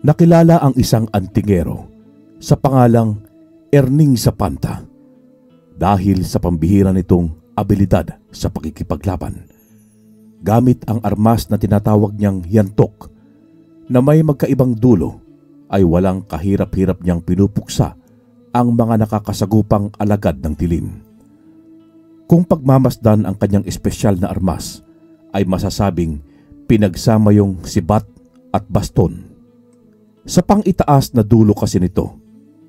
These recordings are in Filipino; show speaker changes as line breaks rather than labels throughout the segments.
Nakilala ang isang antingero sa pangalang Erning Zapanta dahil sa pambihira nitong abilidad sa pakikipaglaban. Gamit ang armas na tinatawag niyang yantok na may magkaibang dulo, ay walang kahirap-hirap niyang pinupuksa ang mga nakakasagupang alagad ng dilim. Kung pagmamasdan ang kanyang espesyal na armas, ay masasabing pinagsama yung sibat at baston. Sa pang-itaas na dulo kasi nito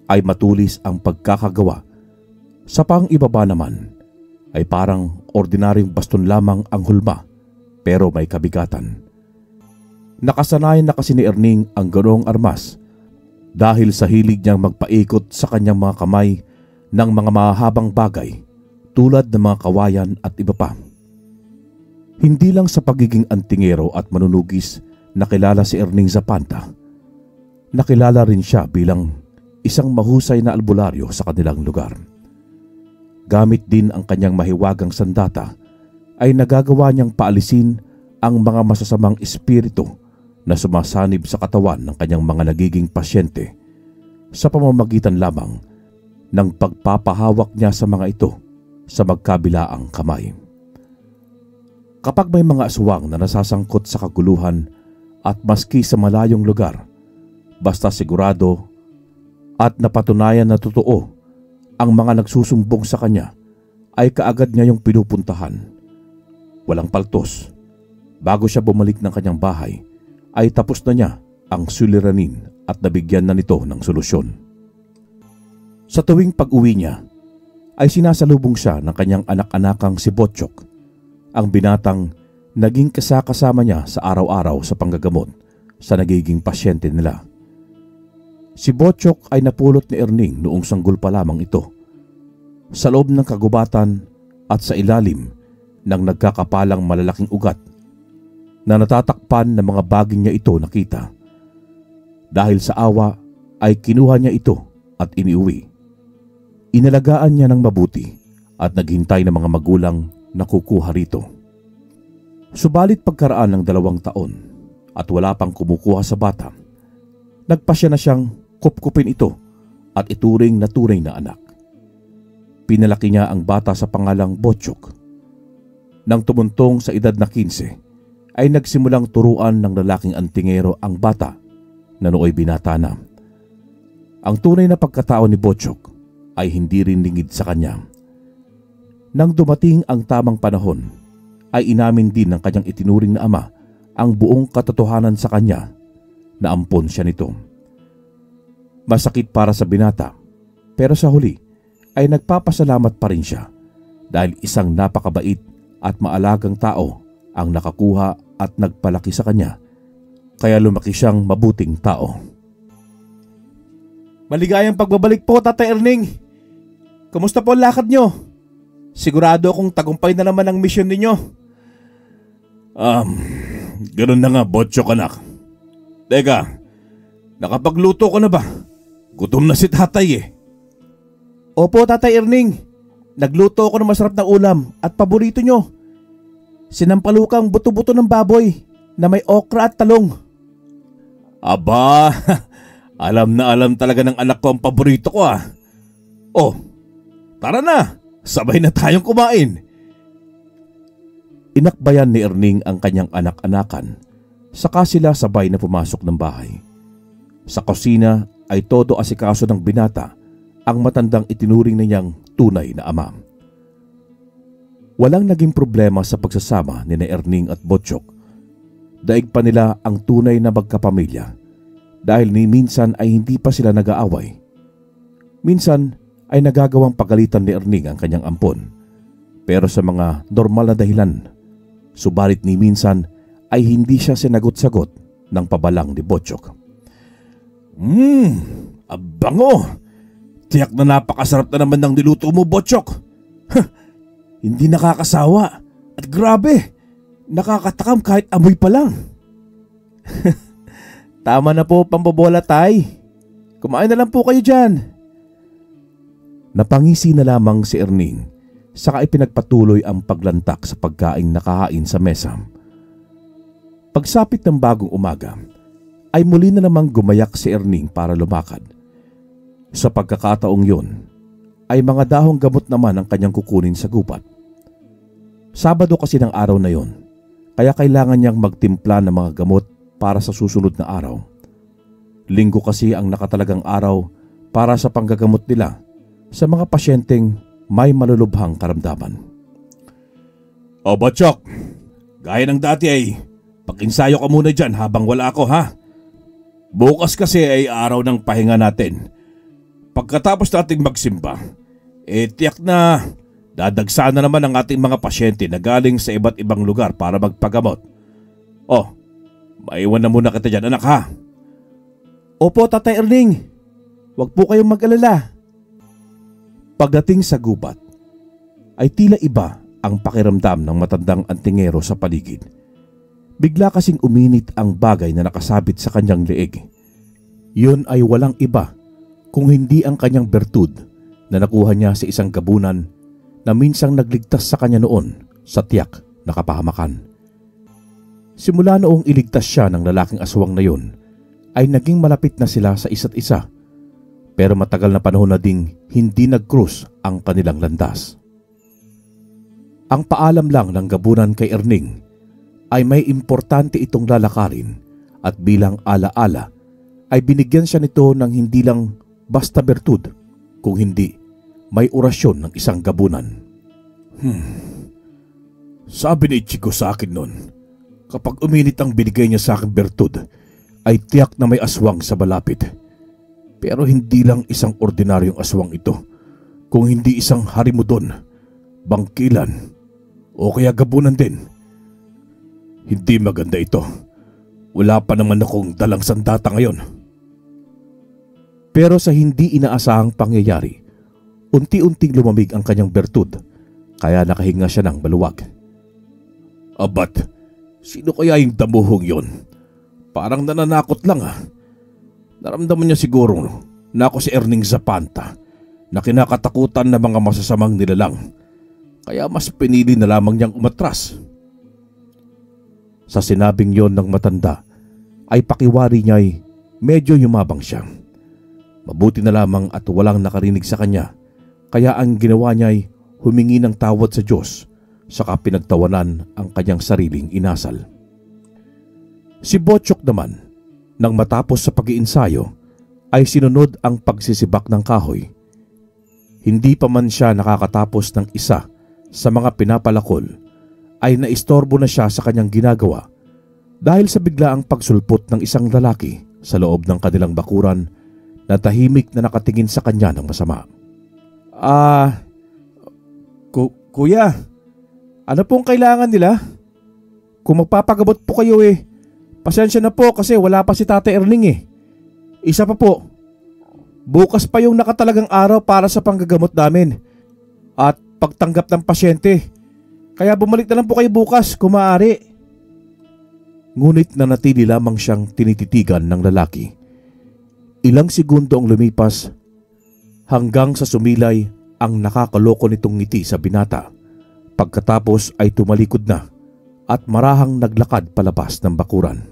ay matulis ang pagkakagawa. Sa pang-ibaba naman ay parang ordinaryong baston lamang ang hulma, pero may kabigatan. Nakasanayan na kasi ni Erning ang ganoong armas dahil sa hilig niyang magpaikot sa kanyang mga kamay ng mga mahahabang bagay tulad ng mga kawayan at iba pa. Hindi lang sa pagiging antingero at manunugis nakilala si Erning Zapanta. Nakilala rin siya bilang isang mahusay na albularyo sa kanilang lugar. Gamit din ang kanyang mahiwagang sandata ay nagagawa niyang paalisin ang mga masasamang espiritu na sumasanib sa katawan ng kanyang mga nagiging pasyente sa pamamagitan lamang ng pagpapahawak niya sa mga ito sa magkabilaang kamay. Kapag may mga aswang na nasasangkot sa kaguluhan at maski sa malayong lugar, basta sigurado at napatunayan na totoo ang mga nagsusumbong sa kanya, ay kaagad niya yung pinupuntahan. Walang paltos. Bago siya bumalik ng kanyang bahay, ay tapos na niya ang suliranin at nabigyan na nito ng solusyon. Sa tuwing pag-uwi niya, ay sinasalubong siya ng kanyang anak-anakang si Botchok, ang binatang naging kasama niya sa araw-araw sa panggagamot sa nagiging pasyente nila. Si Botchok ay napulot ni Erning noong sanggol pa lamang ito, sa loob ng kagubatan at sa ilalim ng nagkakapalang malalaking ugat na natatakpan ng mga baging niya ito nakita. Dahil sa awa ay kinuha niya ito at iniuwi. Inalagaan niya ng mabuti at naghintay ng mga magulang na kukuha rito. Subalit pagkaraan ng 2 taon at wala pang kumukuha sa bata, nagpasya na siyang kupkupin ito at ituring na tunay na anak. Pinalaki niya ang bata sa pangalang Botchok. Nang tumuntong sa edad na 15, ay nagsimulang turuan ng lalaking antingero ang bata na nooy binata na. Ang tunay na pagkatao ni Botchok ay hindi rin lingid sa kanya. Nang dumating ang tamang panahon, ay inamin din ng kanyang itinuring na ama ang buong katotohanan sa kanya na ampon siya nito. Masakit para sa binata, pero sa huli ay nagpapasalamat pa rin siya dahil isang napakabait at maalagang tao ang nakakuha at nagpalaki sa kanya, kaya lumaki siyang mabuting tao.
Maligayang pagbabalik po, Tatay Erning. Kamusta po ang lakad nyo? Sigurado akong tagumpay na naman ang misyon ninyo.
Ganun na nga, Botchok anak. Teka, nakapagluto ka na ba? Gutom na si tatay eh.
Opo, Tatay Erning. Nagluto ako ng masarap na ulam at paborito nyo. Sinampalukang buto-buto ng baboy na may okra at talong.
Aba, alam na alam talaga ng anak ko ang paborito ko ah. Oh, tara na, sabay na tayong kumain. Inakbayan ni Erning ang kanyang anak-anakan, saka sila sabay na pumasok ng bahay. Sa kusina ay todo asikaso ng binata ang matandang itinuring na niyang tunay na ama. Walang naging problema sa pagsasama ni Erning at Botchok. Daig pa nila ang tunay na magkapamilya dahil ni minsan ay hindi pa sila nag-aaway. Minsan ay nagagawang pagalitan ni Erning ang kanyang ampon, pero sa mga normal na dahilan. Subalit ni minsan ay hindi siya sinagot-sagot ng pabalang ni Botchok.
Abango! Tiyak na napakasarap na naman ng niluto mo, Botchok. Hindi nakakasawa at grabe, nakakatakam kahit amoy pa lang. Tama na po, pambobola tay. Kumain na lang po kayo dyan.
Napangisi na lamang si Erning, saka ipinagpatuloy ang paglantak sa pagkaing nakahain sa mesa. Pagsapit ng bagong umaga, ay muli na namang gumayak si Erning para lumakad. Sa pagkakataong yun, ay mga dahong gamot naman ang kanyang kukunin sa gubat. Sabado kasi ng araw na yon, kaya kailangan niyang magtimpla ng mga gamot para sa susunod na araw. Linggo kasi ang nakatalagang araw para sa panggagamot nila sa mga pasyenteng may malulubhang karamdaman.
O Botchok, gaya ng dati ay pag-insayo ka muna dyan habang wala ako, ha? Bukas kasi ay araw ng pahinga natin. Pagkatapos nating magsimba, tiyak na dadagsa na naman ang ating mga pasyente na galing sa iba't ibang lugar para magpagamot. Maiwan na muna kita dyan, anak, ha?
Opo, Tatay Erning. Huwag po kayong mag-alala. Pagdating sa gubat, ay tila iba ang pakiramdam ng matandang antingero sa paligid. Bigla kasing uminit ang bagay na nakasabit sa kanyang leeg. Yun ay walang iba kung hindi ang kanyang bertud na nakuha niya sa isang gabunan na minsang nagligtas sa kanya noon sa tiyak na kapahamakan. Simula noong iligtas siya ng lalaking aswang na yun, ay naging malapit na sila sa isa't isa. Pero matagal na panahon na ding hindi nag-cross ang kanilang landas. Ang paalam lang ng gabunan kay Erning ay may importante itong lalakarin at bilang alaala ay binigyan siya nito ng hindi lang basta bertud, kung hindi may orasyon ng isang gabunan.
Sabi ni Ichigo sa akin noon, kapag uminit ang binigay niya sa akin bertud, ay tiyak na may aswang sa malapit. Pero hindi lang isang ordinaryong aswang ito, kung hindi isang harimudon, bangkilan, o kaya gabunan din. Hindi maganda ito. Wala pa naman akong dalang sandata ngayon.
Pero sa hindi inaasahang pangyayari, unti-unting lumamig ang kanyang bertud, kaya nakahinga siya ng maluwag.
Abat, sino kaya yung damuhong yon? Parang nananakot lang, ha? Naramdaman niya siguro na ako si Erning Zapanta na kinakatakutan ng mga masasamang nilalang, kaya mas pinili na lamang niyang umatras.
Sa sinabing yon ng matanda ay pakiwari niya'y medyo yumabang siya. Mabuti na lamang at walang nakarinig sa kanya, kaya ang ginawa niya'y humingi ng tawad sa Diyos, saka pinagtawanan ang kanyang sariling inasal. Si Botchok naman, nang matapos sa pag-iinsayo, ay sinunod ang pagsisibak ng kahoy. Hindi pa man siya nakakatapos ng isa sa mga pinapalakol, ay naistorbo na siya sa kanyang ginagawa dahil sa biglaang pagsulpot ng isang lalaki sa loob ng kanilang bakuran na tahimik na nakatingin sa kanya ng masama.
Kuya, ano pong kailangan nila?
Kung magpapagamot po kayo pasensya na po kasi wala pa si Tatay Erning Isa pa po, bukas pa yung nakatalagang araw para sa panggagamot namin at pagtanggap ng pasyente. Kaya bumalik na lang po kayo bukas kung maaari. Ngunit nanatili lamang siyang tinititigan ng lalaki. Ilang segundo ang lumipas hanggang sa sumilay ang nakakaloko nitong ngiti sa binata. Pagkatapos ay tumalikod na at marahang naglakad palabas ng bakuran.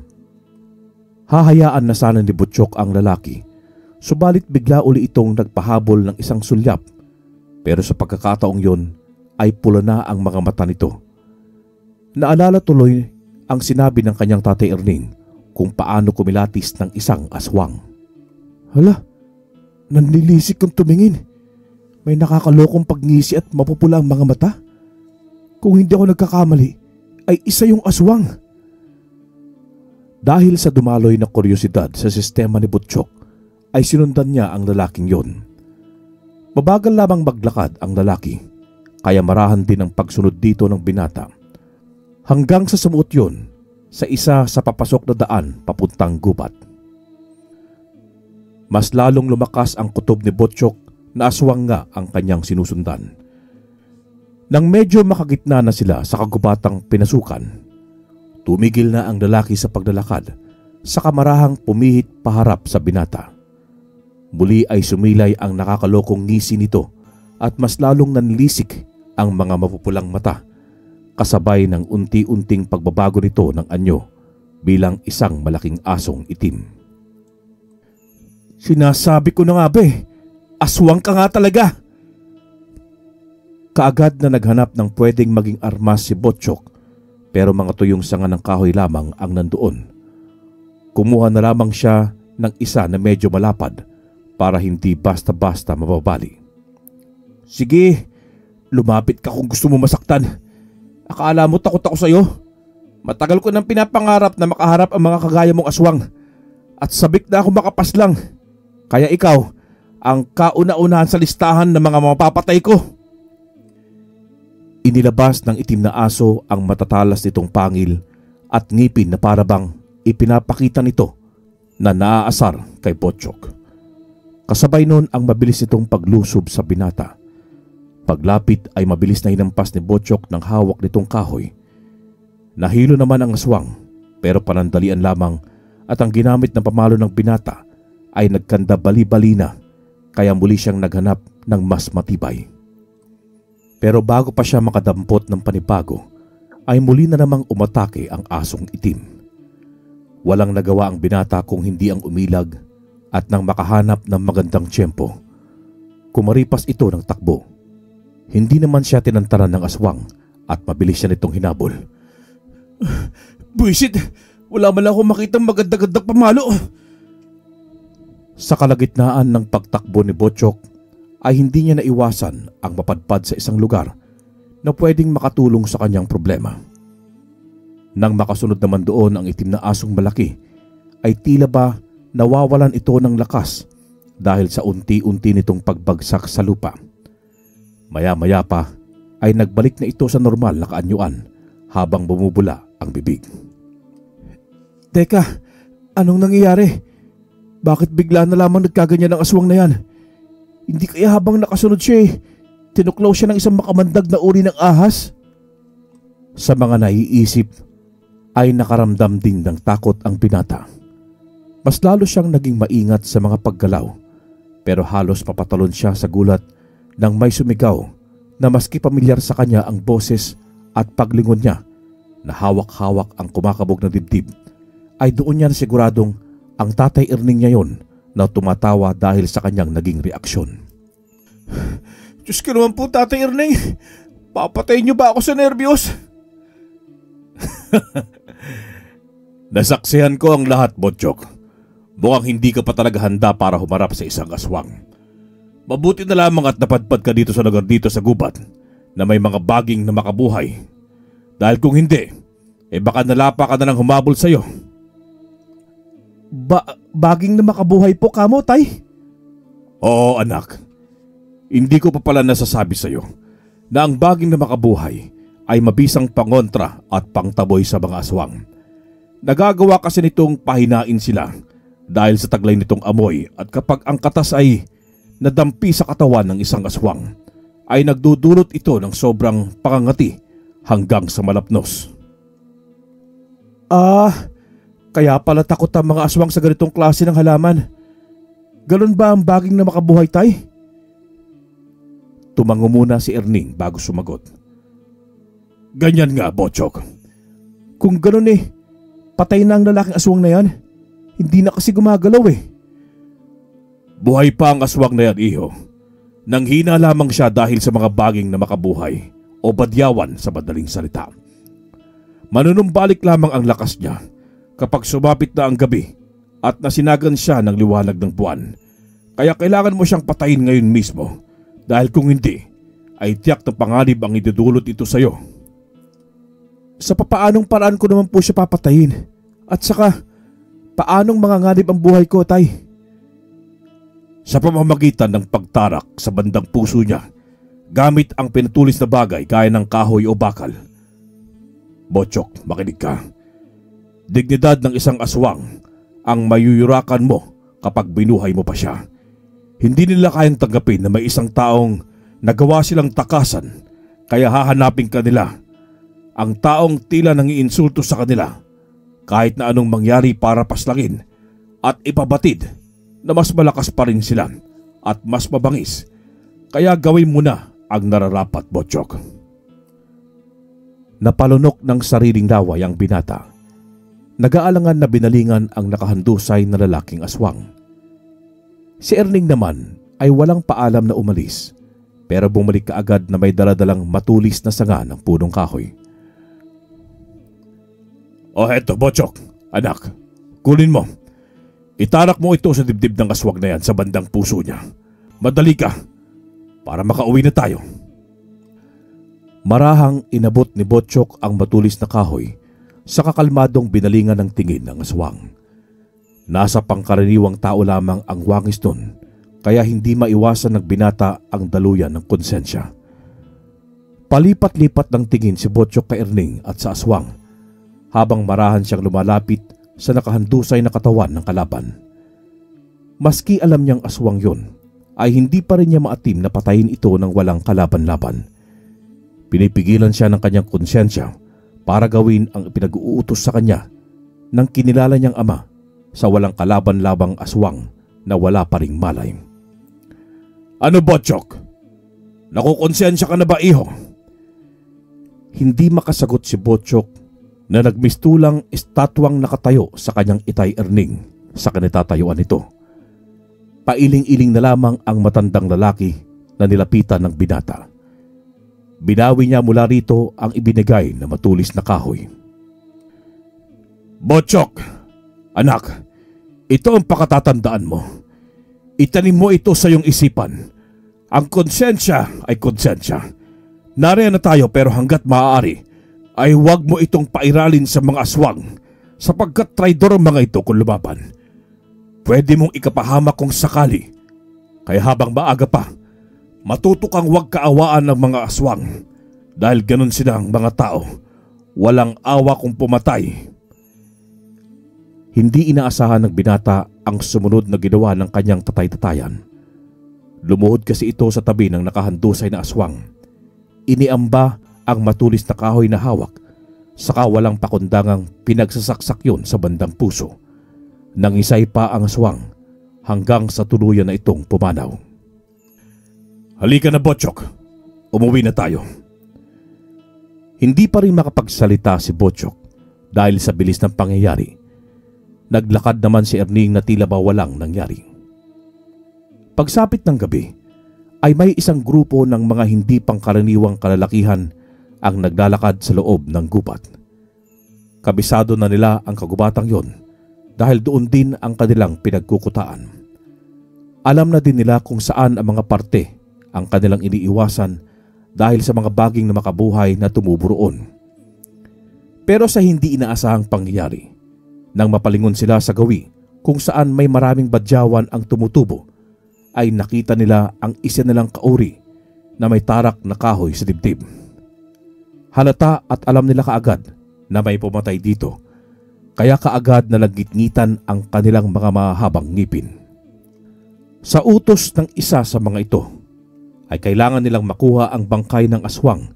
Hahayaan na sana ni Butchok ang lalaki, subalit bigla uli itong nagpahabol ng isang sulyap, pero sa pagkakataong yon ay pula na ang mga mata nito. Naalala tuloy ang sinabi ng kanyang Tatay Erning kung paano kumilatis ng isang aswang. Hala, nanlilisik kong tumingin. May nakakalokong pagngisi at mapupula ang mga mata. Kung hindi ako nagkakamali, ay isa yung aswang. Dahil sa dumaloy na kuryosidad sa sistema ni Butchok, ay sinundan niya ang lalaking yon. Mabagal lamang maglakad ang lalaki, kaya marahan din ang pagsunod dito ng binata. Hanggang sa sumuot yon sa isa sa papasok na daan papuntang gubat. Mas lalong lumakas ang kutob ni Butchok na aswang nga ang kanyang sinusundan. Nang medyo makagitna na sila sa kagubatang pinasukan, tumigil na ang lalaki sa paglalakad, saka marahang pumihit paharap sa binata. Muli ay sumilay ang nakakalokong ngisi nito at mas lalong nanlisik ang mga mapupulang mata, kasabay ng unti-unting pagbabago nito ng anyo bilang isang malaking asong itim.
Sinasabi ko na nga ba aswang ka nga talaga.
Kaagad na naghanap ng pwedeng maging armas si Botchok, pero mga tuyong sanga ng kahoy lamang ang nandoon. Kumuha na lamang siya ng isa na medyo malapad para hindi basta-basta mababali.
Sige, lumapit ka kung gusto mo masaktan. Akala mo takot ako sa'yo? Matagal ko nang pinapangarap na makaharap ang mga kagaya mong aswang at sabik na ako makapaslang. Kaya ikaw ang kauna-unahan sa listahan ng mga mapapatay ko.
Inilabas ng itim na aso ang matatalas nitong pangil at ngipin na parabang ipinapakita nito na naaasar kay Botchok. Kasabay nun ang mabilis nitong paglusob sa binata. Paglapit ay mabilis na hinampas ni Botchok ng hawak nitong kahoy. Nahilo naman ang aswang pero panandalian lamang at ang ginamit na pamalo ng binata ay nagkanda bali-bali na, kaya muli siyang naghanap ng mas matibay. Pero bago pa siya makadampot ng panibago, ay muli na namang umatake ang asong itim. Walang nagawa ang binata kung hindi ang umilag at nang makahanap ng magandang tiyempo. Kumaripas ito ng takbo. Hindi naman siya tinantaran ng aswang at mabilis siya nitong hinabol.
Buisit! Wala man lang akong makitang maganda-gandang pamalo.
Sa kalagitnaan ng pagtakbo ni Botchok ay hindi niya naiwasan ang mapadpad sa isang lugar na pwedeng makatulong sa kanyang problema. Nang makasunod naman doon ang itim na asong malaki, ay tila ba nawawalan ito ng lakas dahil sa unti-unti nitong pagbagsak sa lupa. Maya-maya pa ay nagbalik na ito sa normal na kaanyuan habang bumubula ang bibig.
Teka, anong nangyayari? Bakit bigla na lamang nagkaganyan ang aswang na yan? Hindi kaya habang nakasunod siya tinuklaw siya ng isang makamandag na uri ng ahas?
Sa mga naiisip ay nakaramdam din ng takot ang binata. Mas lalo siyang naging maingat sa mga paggalaw, pero halos papatalon siya sa gulat nang may sumigaw na maski pamilyar sa kanya ang boses at paglingon niya na hawak-hawak ang kumakabog na dibdib, ay doon niya siguradong ang Tatay Erning niya yon na tumatawa dahil sa kanyang naging reaksyon.
Diyos ko naman po, Tatay Erning. Papatayin niyo ba ako sa nervyos?
Nasaksihan ko ang lahat, Botchok. Mukhang hindi ka pa talaga handa para humarap sa isang aswang. Mabuti na lamang at napadpad ka dito sa lugar dito sa gubat na may mga baging na makabuhay. Dahil kung hindi, baka nalapa ka na lang humabol sa'yo.
Baging na makabuhay po kamo, Tay?
Oo, anak. Hindi ko pa pala nasasabi sa'yo na ang baging na makabuhay ay mabisang pangontra at pangtaboy sa mga aswang. Nagagawa kasi nitong pahinain sila dahil sa taglay nitong amoy, at kapag ang katas ay nadampi sa katawan ng isang aswang, ay nagdudulot ito ng sobrang pangangati hanggang sa malapnos.
Kaya pala takot ang mga aswang sa ganitong klase ng halaman. Ganun ba ang baging na makabuhay, Tay?
Tumango muna si Erning bago sumagot. Ganyan nga, Botchok.
Kung ganun patay na ang lalaking aswang na yan. Hindi na kasi gumagalaw
Buhay pa ang aswang na yan, iho. Nanghina lamang siya dahil sa mga baging na makabuhay o badyawan sa madaling salita. Manunumbalik lamang ang lakas niya kapag sumapit na ang gabi at nasinagan siya ng liwanag ng buwan. Kaya kailangan mo siyang patayin ngayon mismo, dahil kung hindi, ay tiyak na panganib ang idudulot ito sa'yo.
Sa papaanong paraan ko naman po siya papatayin? At saka, paanong manganganib ang buhay ko, Tay?
Sa pamamagitan ng pagtarak sa bandang puso niya, gamit ang pinatulis na bagay gaya ng kahoy o bakal. Botchok, makinig ka. Dignidad ng isang aswang ang mayuyurakan mo kapag binuhay mo pa siya. Hindi nila kayang tanggapin na may isang taong nagawa silang takasan, kaya hahanapin ka nila. Ang taong tila nangiinsulto sa kanila, kahit na anong mangyari para paslangin at ipabatid na mas malakas pa rin sila at mas mabangis. Kaya gawin mo na ang nararapat, Botchok. Napalunok ng sariling laway ang binata. nag-aalangan na binalingan ang nakahandusay na lalaking aswang. Si Erning naman ay walang paalam na umalis, pero bumalik kaagad na may daladalang matulis na sanga ng punong kahoy.
O heto, Botchok, anak, kunin mo. Itarak mo ito sa dibdib ng aswang na yan sa bandang puso niya. Madali ka, para makauwi na tayo.
Marahang inabot ni Botchok ang matulis na kahoy sa kakalmadong binalingan ng tingin ng aswang. Nasa pangkaraniwang tao lamang ang wangis nun, kaya hindi maiwasan ng binata ang daluyan ng konsensya. Palipat-lipat ng tingin si Botchok kay Erning at sa aswang, habang marahan siyang lumalapit sa nakahandusay na katawan ng kalaban. Maski alam niyang aswang yon, ay hindi pa rin niya maatim na patayin ito ng walang kalaban-laban. Pinipigilan siya ng kanyang konsensya para gawin ang pinag-uutos sa kanya ng kinilala niyang ama sa walang kalaban-labang aswang na wala pa ring malay.
Ano, Botchok? Nakukonsensya ka na ba, iho?
Hindi makasagot si Botchok na nagmistulang estatwang nakatayo sa kanyang itay Erning sa kanitatayuan nito. Pailing-iling na lamang ang matandang lalaki na nilapitan ng binata. Binawi niya mula rito ang ibinigay na matulis na kahoy.
Botchok, anak, ito ang pakatatandaan mo. Itanim mo ito sa iyong isipan. Ang konsensya ay konsensya. Nariyan na tayo pero hanggat maaari ay huwag mo itong pairalin sa mga aswang sapagkat traidor ang mga ito kung lumaban. Pwede mong ikapahamak kung sakali. Kaya habang maaga pa, matuto kang huwag kaawaan ng mga aswang dahil ganun silang mga tao. Walang awa kung pumatay.
Hindi inaasahan ng binata ang sumunod na ginawa ng kanyang tatay-tatayan. Lumuhod kasi ito sa tabi ng nakahandusay na aswang. Iniamba ang matulis na kahoy na hawak, saka walang pakundangang pinagsasaksak yun sa bandang puso. Nangisay pa ang aswang hanggang sa tuluyan na itong pumanaw.
Halika na, Botchok. Umuwi na tayo.
Hindi pa rin makapagsalita si Botchok dahil sa bilis ng pangyayari. Naglakad naman si Erning na tila ba walang nangyari. Pagsapit ng gabi, ay may isang grupo ng mga hindi pangkaraniwang kalalakihan ang naglalakad sa loob ng gubat. Kabisado na nila ang kagubatang yon dahil doon din ang kanilang pinagkukutaan. Alam na din nila kung saan ang mga parte ang kanilang iniiwasan dahil sa mga baging na makabuhay na tumuburoon. Pero sa hindi inaasahang pangyayari, nang mapalingon sila sa gawi kung saan may maraming badyawan ang tumutubo, ay nakita nila ang isa nilang kauri na may tarak na kahoy sa dibdib. Halata at alam nila kaagad na may pumatay dito, kaya kaagad na nagitngitan ang kanilang mga mahabang ngipin. Sa utos ng isa sa mga ito, ay kailangan nilang makuha ang bangkay ng aswang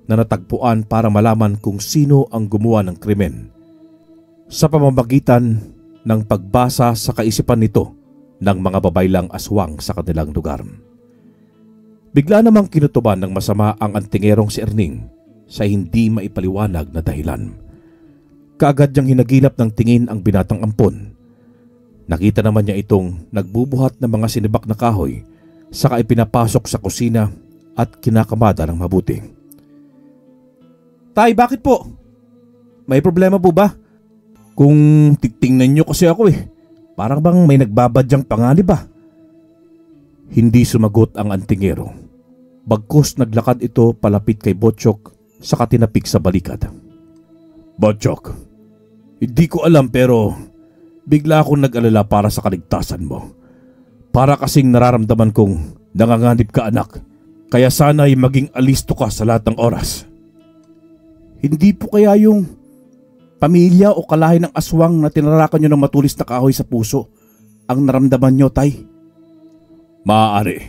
na natagpuan para malaman kung sino ang gumawa ng krimen sa pamamagitan ng pagbasa sa kaisipan nito ng mga babaylang aswang sa kanilang lugar. Bigla namang kinutuban ng masama ang antingerong si Erning sa hindi maipaliwanag na dahilan. Kaagad niyang hinagilap ng tingin ang binatang ampon. Nakita naman niya itong nagbubuhat ng mga sinibak na kahoy saka ipinapasok sa kusina at kinakamada ng mabuti.
Tay, bakit po? May problema po ba? Kung titingnan niyo kasi ako parang bang may nagbabadyang panganib ba?
Hindi sumagot ang antingero. Bagkus naglakad ito palapit kay Botchok saka tinapik sa balikat.
Botchok, hindi ko alam pero bigla akong nag-alala para sa kaligtasan mo. Para kasing nararamdaman kong nanganganib ka, anak. Kaya sana ay maging alisto ka sa lahat ng oras.
Hindi po kaya yung pamilya o kalahi ng aswang na tinarakan nyo ng matulis na kahoy sa puso ang naramdaman nyo, tay?
Maaari,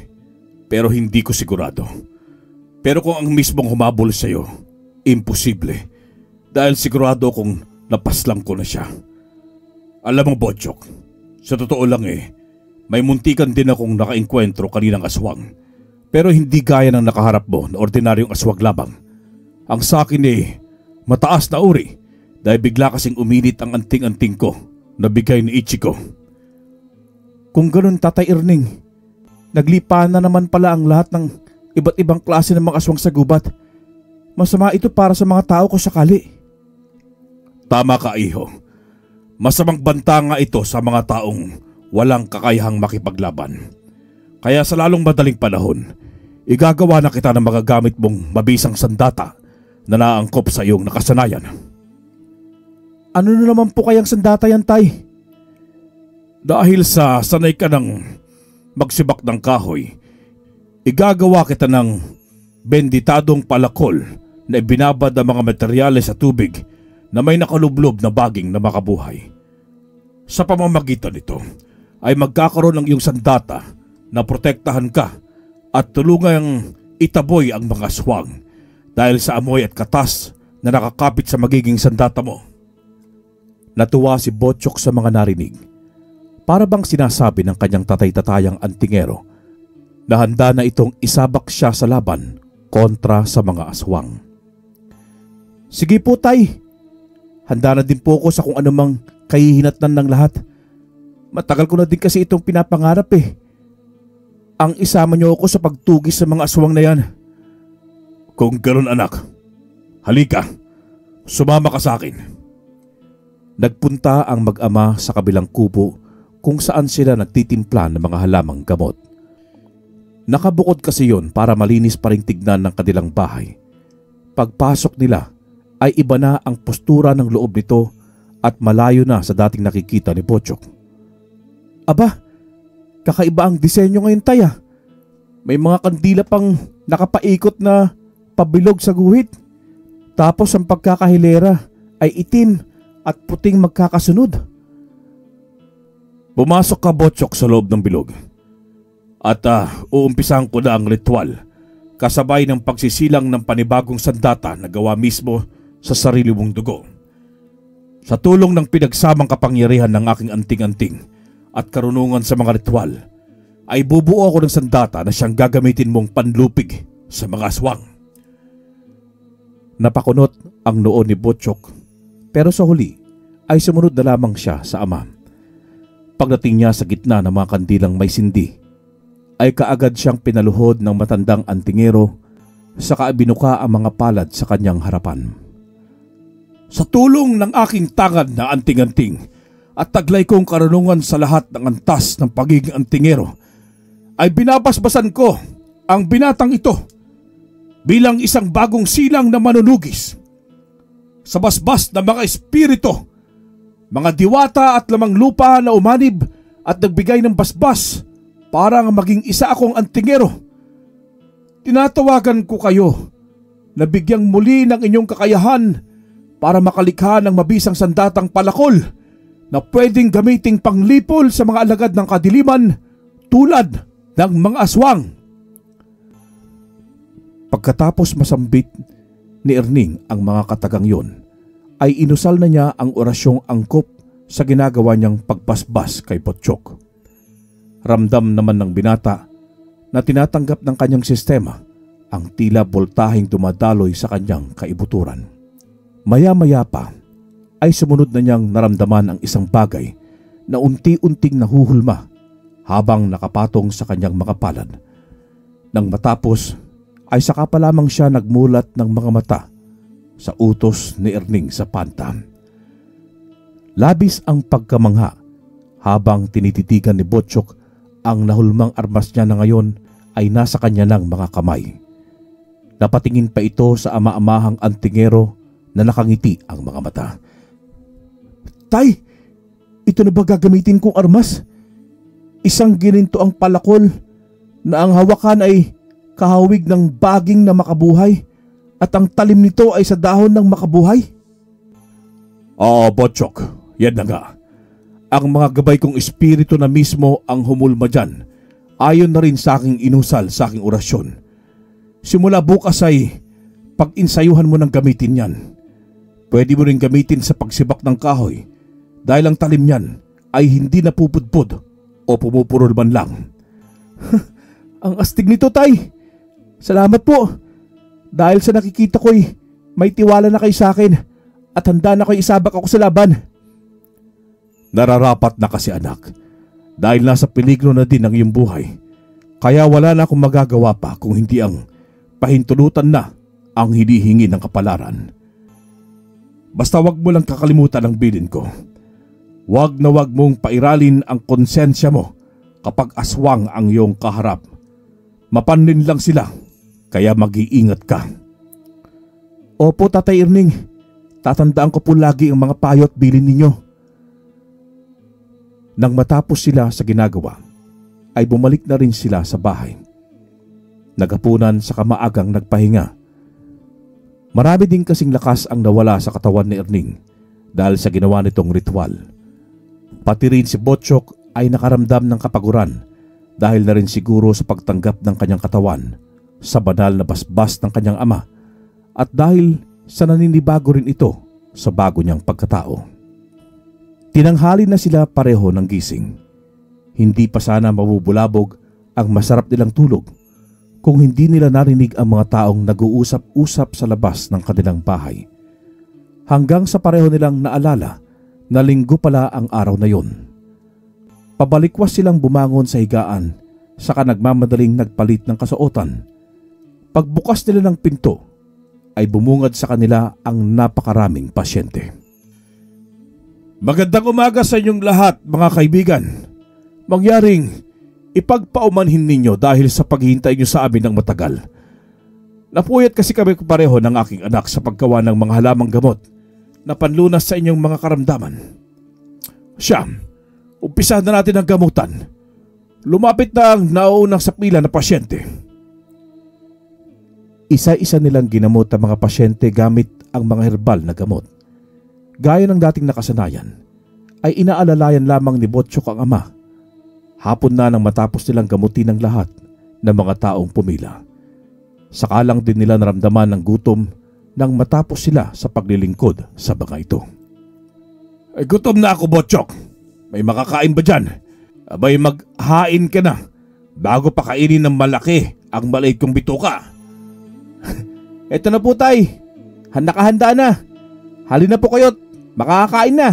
pero hindi ko sigurado. Pero kung ang mismong humabol sa'yo, imposible. Dahil sigurado kong napaslang ko na siya. Alam mo, Botchok, sa totoo lang may muntikan din akong nakaengkwentro kaninang aswang. Pero hindi gaya ng nakaharap mo na ordinaryong aswag labang. Ang sa akin mataas na uri. dahil bigla kasing uminit ang anting-anting ko na bigay ni Ichiko.
Kung ganun, Tatay Erning, naglipa na naman pala ang lahat ng iba't ibang klase ng mga aswang sa gubat. Masama ito para sa mga tao ko sakali.
Tama ka, iho. Masamang banta nga ito sa mga taong walang kakayahang makipaglaban. Kaya sa lalong madaling panahon, igagawa na kita ng mga gamit mong mabisang sandata na naangkop sa iyong nakasanayan.
Ano na naman po kayang sandata yan, Tay?
Dahil sa sanay ka ng magsibak ng kahoy, igagawa kita ng benditadong palakol na ibinabad ang mga materyales sa tubig na may nakalublob na baging na makabuhay. Sa pamamagitan nito ay magkakaroon ng iyong sandata na protektahan ka at tulungang itaboy ang mga aswang dahil sa amoy at katas na nakakapit sa magiging sandata mo.
Natuwa si Botchok sa mga narinig. Para bang sinasabi ng kanyang tatay-tatayang antingero na handa na itong isabak siya sa laban kontra sa mga aswang. Sige po, Tay. Handa na din po ako sa kung anumang kahihinatnan ng lahat. Matagal ko na din kasi itong pinapangarap eh. Ang isama niyo ako sa pagtugis sa mga aswang na yan.
Kung ganoon, anak, halika, sumama ka sa akin.
Nagpunta ang mag-ama sa kabilang kubo kung saan sila nagtitimpla ng mga halamang gamot. Nakabukod kasi yon para malinis pa ring tignan ng kanilang bahay. Pagpasok nila ay iba na ang postura ng loob nito at malayo na sa dating nakikita ni Botchok. Aba, kakaiba ang disenyo ngayon, Tay. May mga kandila pang nakapaikot na pabilog sa guhit. Tapos ang pagkakahilera ay itim at puting magkakasunod.
Pumasok ka, Botchok, sa loob ng bilog. At uumpisahan ko na ang ritual kasabay ng pagsisilang ng panibagong sandata na gawa mismo sa sarili mong dugo. Sa tulong ng pinagsamang kapangyarihan ng aking anting-anting at karunungan sa mga ritual, ay bubuo ako ng sandata na siyang gagamitin mong panlupig sa mga aswang.
Napakunot ang noo ni Botchok, pero sa huli ay sumunod na lamang siya sa ama. Pagdating niya sa gitna ng mga kandilang may sindi, ay kaagad siyang pinaluhod ng matandang antingero saka binuka ang mga palad sa kanyang harapan.
Sa tulong ng aking tangan na anting-anting at taglay kong karunungan sa lahat ng antas ng pagiging antingero, ay binabasbasan ko ang binatang ito bilang isang bagong silang na manunugis sa basbas ng mga espiritu, mga diwata at lamang lupa na umanib at nagbigay ng basbas para maging isa akong antingero. Tinatawagan ko kayo na bigyang muli ng inyong kakayahan para makalikha ng mabisang sandatang palakol na pwedeng gamiting panglipol sa mga alagad ng kadiliman tulad ng mga aswang.
Pagkatapos masambit ni Erning ang mga katagang yon, ay inusal na niya ang orasyong angkop sa ginagawa niyang pagbasbas kay Botchok. Ramdam naman ng binata na tinatanggap ng kanyang sistema ang tila boltaheng dumadaloy sa kanyang kaibuturan. Maya-maya pa ay sumunod na niyang naramdaman ang isang bagay na unti-unting nahuhulma habang nakapatong sa kanyang mga palad. Nang matapos ay saka pa lamang siya nagmulat ng mga mata sa utos ni Erning sa panta. Labis ang pagkamangha habang tinititigan ni Botchok ang nahulmang armas niya na ngayon ay nasa kanya ng mga kamay. Napatingin pa ito sa ama-amahang antingero na nakangiti ang mga mata. Tay, ito na ba gagamitin kong armas? Isang gininto ang palakol na ang hawakan ay kahawig ng baging na makabuhay at ang talim nito ay sa dahon ng makabuhay?
Oo, Botchok, yan na nga. Ang mga gabay kong espiritu na mismo ang humulma dyan, ayon na rin sa aking inusal sa aking orasyon. Simula bukas ay pag-insayuhan mo ng gamitin yan. Pwede mo rin gamitin sa pagsibak ng kahoy dahil ang talim niyan ay hindi napupudpud o pumupurol man lang.
Ang astig nito, Tay. Salamat po. Dahil sa nakikita ko'y may tiwala na kayo sa akin
at handa na ko'y isabak ako sa laban. Nararapat na kasi anak, dahil nasa peligro na din ang iyong buhay. Kaya wala na akong magagawa pa kung hindi ang pahintulutan na ang hinihingi ng kapalaran. Basta wag mo lang kakalimutan ang bilin ko. Wag na wag mong pairalin ang konsensya mo kapag aswang ang iyong kaharap. Mapanlin lang sila, kaya mag-iingat ka. Opo, Tatay Erning. Tatandaan ko po lagi ang mga payo at bilin ninyo. Nang matapos sila sa ginagawa, ay bumalik na rin sila sa bahay. Naghapunan sa kamaagang nagpahinga. Marami din kasing lakas ang nawala sa katawan ni Erning dahil sa ginawa nitong ritual. Pati rin si Botsyok ay nakaramdam ng kapaguran dahil na rin siguro sa pagtanggap ng kanyang katawan sa banal na basbas ng kanyang ama at dahil sa naninibago rin ito sa bago niyang pagkatao. Tinanghali na sila pareho ng gising. Hindi pa sana mabubulabog ang masarap nilang tulog kung hindi nila narinig ang mga taong nag-uusap-usap sa labas ng kanilang bahay. Hanggang sa pareho nilang naalala na linggo pala ang araw na yon. Pabalikwas silang bumangon sa higaan saka nagmamadaling nagpalit ng kasuotan. Pagbukas nila ng pinto ay bumungad sa kanila ang napakaraming pasyente. Magandang umaga sa inyong lahat, mga kaibigan. Mangyaring ipagpaumanhin ninyo dahil sa paghihintay nyo sa amin ng matagal. Napuyat kasi kami pareho ng aking anak sa paggawa ng mga halamang gamot na panlunas sa inyong mga karamdaman. Siyam, umpisahan na natin ang gamutan. Lumapit na ang nauunang sa pila na pasyente. Isa-isa nilang ginamot ang mga pasyente gamit ang mga herbal na gamot. Gaya ng dating nakasanayan, ay inaalalayan lamang ni Botsyok ang ama. Hapon na nang matapos nilang gamutin ang lahat ng mga taong pumila. Sakalang din nila naramdaman ng gutom nang matapos sila sa paglilingkod sa banga ito. Ay, gutom na ako, Botsyok. May makakain ba dyan? Abay, maghain ka na bago pa kainin ng malaki ang maliit kong bituka. Eto na po, tay. Nakahanda na. Halina po kayo't makakain na.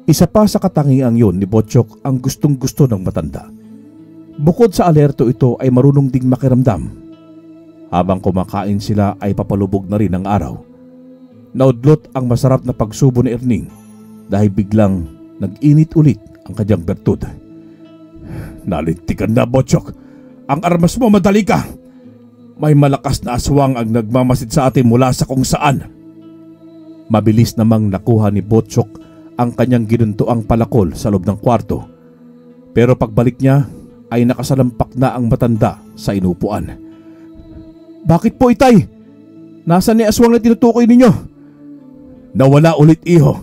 Isa pa sa katangiang yon ni Botsyok ang gustong-gusto ng matanda. Bukod sa alerto ito ay marunong ding makiramdam. Habang kumakain sila ay papalubog na rin ang araw. Naudlot ang masarap na pagsubo ni Erning dahil biglang nag-init ulit ang kanyang bertud. Nalintikan na, Botsyok. Ang armas mo, madali ka. May malakas na aswang ang nagmamasid sa atin mula sa kung saan. Mabilis namang nakuha ni Botsyok ang kanyang ginuntuang palakol sa loob ng kwarto. Pero pagbalik niya ay nakasalampak na ang matanda sa inupuan. Bakit po, itay? Nasaan ni aswang na tinutukoy ninyo? Nawala ulit, iho.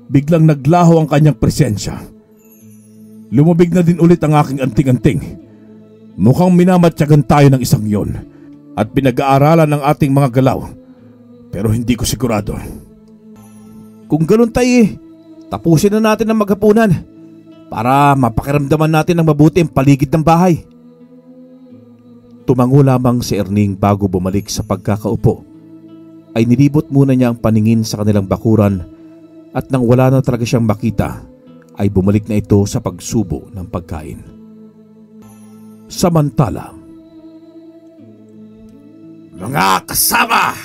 Biglang naglaho ang kanyang presensya. Lumubig na din ulit ang aking anting-anting. Mukhang minamatyagan tayo ng isang yon at pinag-aaralan ng ating mga galaw. Pero hindi ko sigurado. Kung ganun, tay, tapusin na natin ang maghapunan para mapakiramdaman natin ng mabuti ang paligid ng bahay. Tumango lamang si Erning bago bumalik sa pagkakaupo. Ay nilibot muna niya ang paningin sa kanilang bakuran at nang wala na talaga siyang makita ay bumalik na ito sa pagsubo ng pagkain. Samantala, mga kasama,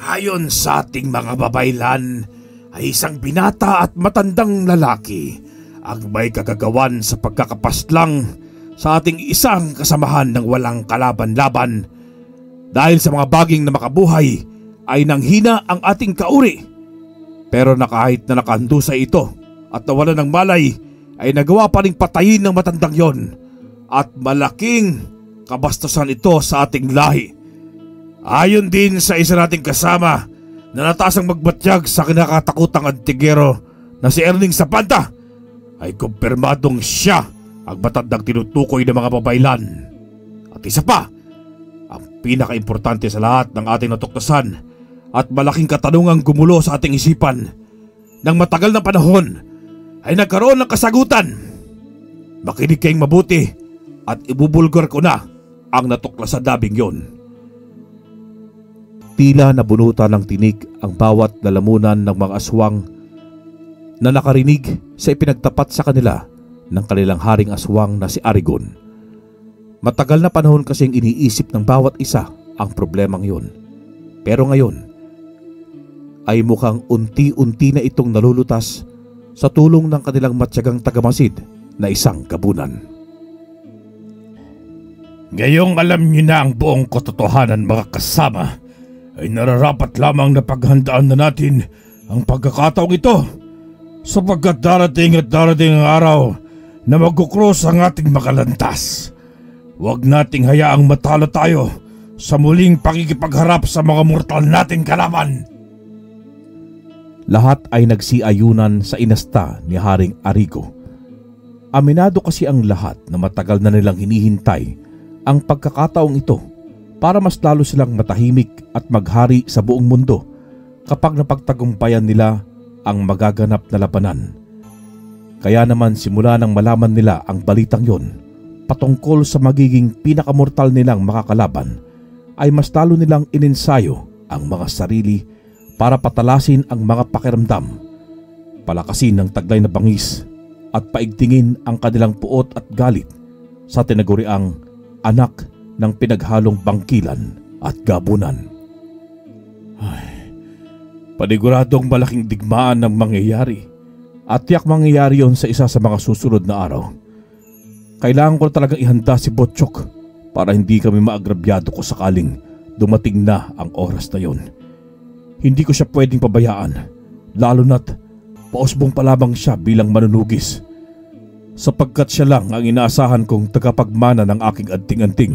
ayon sa ating mga babaylan ay isang binata at matandang lalaki ang may kagagawan sa pagkakapaslang sa ating isang kasamahan ng walang kalaban-laban. Dahil sa mga baging na makabuhay ay nanghina ang ating kauri. Pero na kahit na nakahandusay ito at nawala ng malay ay nagawa pa ring patayin ng matandang yon. At malaking kabastusan ito sa ating lahi. Ayon din sa isa nating kasama na natasang magbatyag sa kinakatakutang antigero na si Erning Zapanta, ay kumpirmadong siya ang matandang tinutukoy ng mga babaylan. At isa pa, ang pinaka-importante sa lahat ng ating natuklasan at malaking katanungang gumulo sa ating isipan ng matagal na panahon ay nagkaroon ng kasagutan. Makinig kayong mabuti at ibubulgar ko na ang natuklasan naming yon.
Tila nabunutan ng tinik ang bawat lalamunan ng mga aswang na nakarinig sa ipinagtapat sa kanila ng kanilang haring aswang na si Arigon. Matagal na panahon kasing iniisip ng bawat isa ang problemang yun. Pero ngayon ay mukhang unti-unti na itong nalulutas sa tulong ng kanilang matyagang tagamasid na isang gabunan.
Ngayong alam niyo na ang buong katotohanan, mga kasama, ay nararapat lamang na paghandaan na natin ang pagkakataong ito, sapagkat darating ang araw na magkukrus ang ating makalantas. Huwag nating hayaang matalo tayo sa muling pakikipagharap sa mga mortal nating kalaban.
Lahat ay nagsiayunan sa inasta ni Haring Arigo. Aminado kasi ang lahat na matagal na nilang hinihintay ang pagkakataong ito para mas lalo silang matahimik at maghari sa buong mundo kapag napagtagumpayan nila ang magaganap na labanan. Kaya naman simula nang malaman nila ang balitang yon patungkol sa magiging pinakamortal nilang makakalaban, ay mas lalo nilang ininsayo ang mga sarili para patalasin ang mga pakiramdam, palakasin ng taglay na bangis at paigtingin ang kanilang puot at galit sa tinaguriang anak ng pinaghalong bangkilan at gabunan. Paniguradong malaking digmaan ng mangyayari at tiyak mangyayari yon sa isa sa mga susunod na araw. Kailangan ko talagang ihanda si Botchok para hindi kami maagrabyado kung sakaling dumating na ang oras na yon. Hindi ko siya pwedeng pabayaan, lalo na't pausbong pa lamang siya bilang manunugis, sapagkat siya lang ang inaasahan kong tagapagmana ng aking anting-anting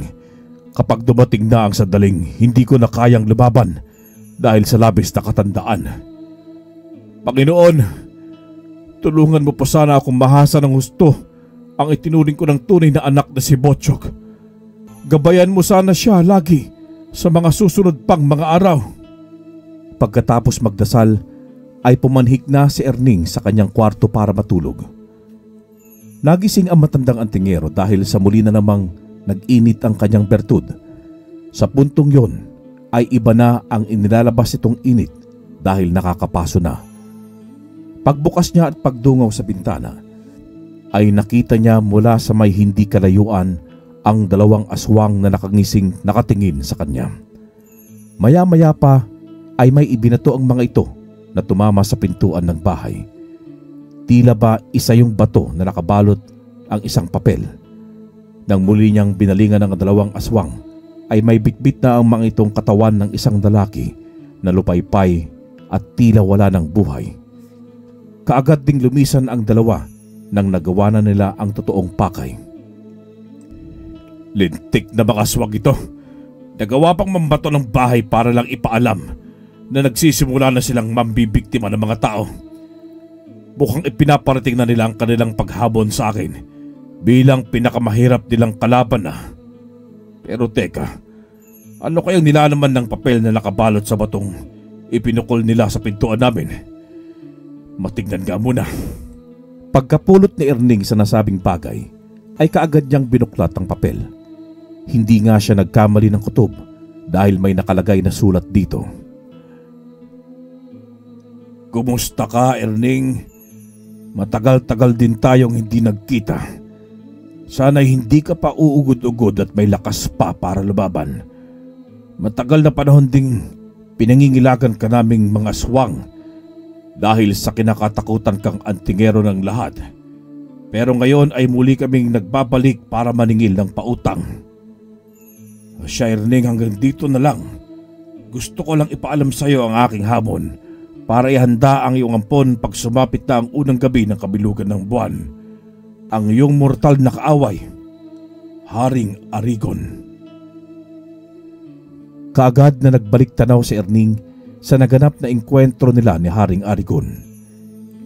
kapag dumating na ang sandaling hindi ko na kayang lumaban dahil sa labis na katandaan. Panginoon, tulungan mo po sana akong mahasa ng husto ang itinuring ko ng tunay na anak na si Botchok. Gabayan mo sana siya lagi sa mga susunod pang mga araw. Pagkatapos magdasal ay pumanhik na si Erning sa kanyang kwarto para matulog. Nagising ang matandang antingero dahil sa muli na namang nag-init ang kanyang bertud. Sa puntong yon ay iba na ang inilalabas itong init dahil nakakapaso na. Pagbukas niya at pagdungaw sa bintana ay nakita niya mula sa may hindi kalayuan ang dalawang aswang na nakangising nakatingin sa kanya. Maya-maya pa ay may ibinato ang mga ito na tumama sa pintuan ng bahay. Tila ba isa yung bato na nakabalot ang isang papel. Nang muli niyang binalingan ng dalawang aswang, ay may bitbit na ang mga itong katawan ng isang lalaki na lupaypay at tila wala ng buhay. Kaagad ding lumisan ang dalawa nang nagawa na nila ang totoong pakay.
Lintik na mga aswang ito. Nagawa pang mambato ng bahay para lang ipaalam na nagsisimula na silang mambibiktima ng mga tao. Mukhang ipinaparating na nila ang kanilang paghabon sa akin bilang pinakamahirap nilang kalaban na. Pero teka, ano kayang nilalaman ng papel na nakabalot sa batong ipinukol nila sa pintuan namin? Matignan nga muna.
Pagkapulot ni Erning sa nasabing bagay, ay kaagad niyang binuklat ang papel. Hindi nga siya nagkamali ng kutob dahil may nakalagay na sulat dito.
Kumusta ka, Erning? Matagal-tagal din tayong hindi nagkita. Sana'y hindi ka pa uugod-ugod at may lakas pa para lumaban. Matagal na panahon ding pinangingilagan ka naming mga aswang dahil sa kinakatakutan kang antingero ng lahat. Pero ngayon ay muli kaming nagbabalik para maningil ng pautang. Siya, Erning, hanggang dito na lang. Gusto ko lang ipaalam sa iyo ang aking hamon para ihanda ang iyong ampon pag sumapit na ang unang gabi ng kabilugan ng buwan. Ang iyong mortal na kaaway, Haring Arigon.
Kaagad na nagbalik tanaw si Erning sa naganap na engkwentro nila ni Haring Arigon.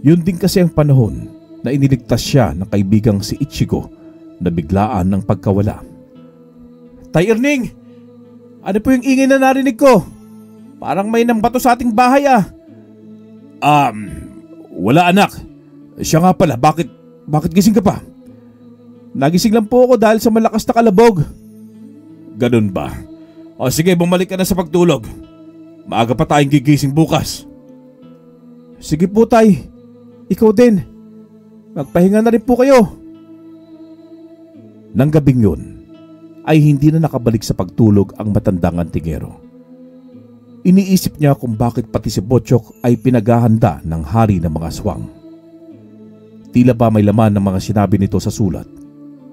Yun din kasi ang panahon na iniligtas siya ng kaibigang si Ichigo na biglaan ng pagkawala.
Tay Erning, ano po yung ingay na narinig ko? Parang may nambato sa ating bahay ah. Wala anak. Siya nga pala, bakit gising ka pa?
Nagising lang po ako dahil sa malakas na kalabog.
Ganun ba? O sige, bumalik ka na sa pagtulog. Maaga pa tayong gigising bukas.
Sige po tay, ikaw din. Magpahinga na rin po kayo. Nang gabing yun, ay hindi na nakabalik sa pagtulog ang matandang antingero. Iniisip niya kung bakit pati si Botsyok ay pinaghahanda ng hari ng mga aswang. Tila ba may laman ng mga sinabi nito sa sulat.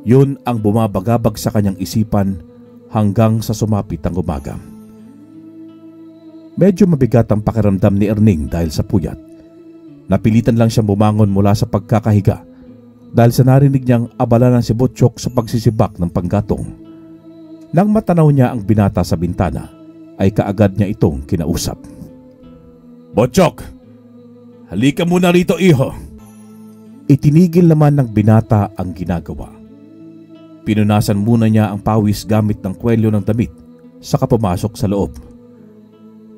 Yun ang bumabagabag sa kanyang isipan hanggang sa sumapit ang umaga. Medyo mabigat ang pakiramdam ni Erning dahil sa puyat. Napilitan lang siyang bumangon mula sa pagkakahiga dahil sa narinig niyang abala na si Botsyok sa pagsisibak ng panggatong. Nang matanaw niya ang binata sa bintana, ay kaagad niya itong kinausap.
Botsyok, halika muna rito iho.
Itinigil naman ng binata ang ginagawa. Pinunasan muna niya ang pawis gamit ng kwelyo ng damit saka pumasok sa loob.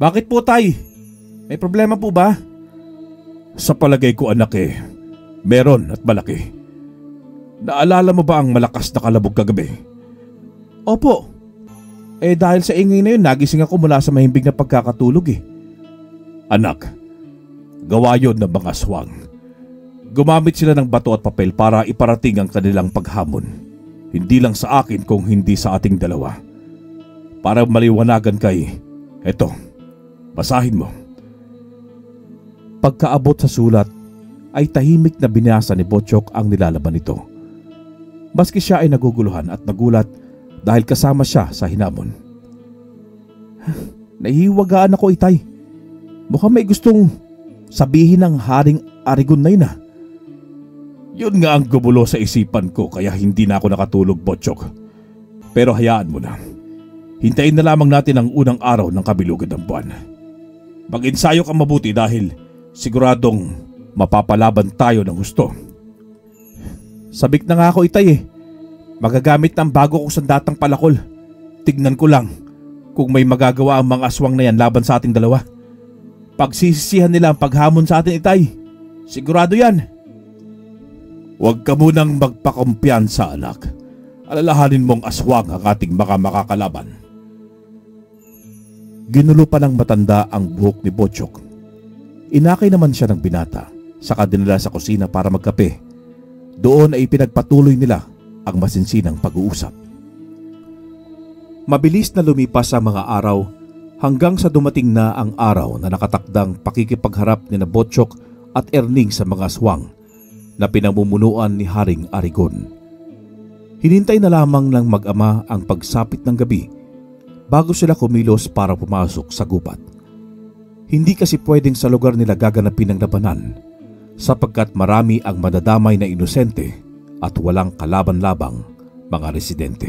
Bakit po tay? May problema po ba? Sa palagay ko anak meron at malaki. Naalala mo ba ang malakas na kalabog kagabi?
Opo. Dahil sa ingay na yun, nagising ako mula sa mahimbing na pagkakatulog
Anak, gawa yun ng mga aswang. Gumamit sila ng bato at papel para iparating ang kanilang paghamon. Hindi lang sa akin kung hindi sa ating dalawa. Para maliwanagan kay, eto, basahin mo.
Pagkaabot sa sulat, ay tahimik na binasa ni Botsyok ang nilalaman nito. Maski siya ay naguguluhan at nagulat dahil kasama siya sa hinamon. Nahihiwagaan ako itay. Mukhang may gustong sabihin ng Haring Arigon na yun
Yun nga ang gumulo sa isipan ko kaya hindi na ako nakatulog, Botsyok. Pero hayaan mo na. Hintayin na lamang natin ang unang araw ng kabilugan ng buwan. Mag-ensayo ka mabuti dahil siguradong mapapalaban tayo ng husto.
Sabik na nga ako itay Magagamit ng bago kong sandatang palakol. Tignan ko lang kung may magagawa ang mga aswang na yan laban sa ating dalawa. Pagsisisihan nila ang paghamon sa atin itay. Sigurado yan.
Huwag ka munang magpakumpiyansa anak. Alalahanin mong aswang ang ating mga makakalaban.
Ginulo pa ng matanda ang buhok ni Botsyok. Inakay naman siya ng binata, saka dinala sa kusina para magkape. Doon ay pinagpatuloy nila ang masinsinang pag-uusap. Mabilis na lumipas ang mga araw hanggang sa dumating na ang araw na nakatakdang pakikipagharap ni na Botsyok at Erning sa mga aswang na pinamumunuan ni Haring Arigon. Hinintay na lamang ng mag-ama ang pagsapit ng gabi bago sila kumilos para pumasok sa gubat. Hindi kasi pwedeng sa lugar nila gaganapin ang labanan sapagkat marami ang madadamay na inosente at walang kalaban-labang mga residente.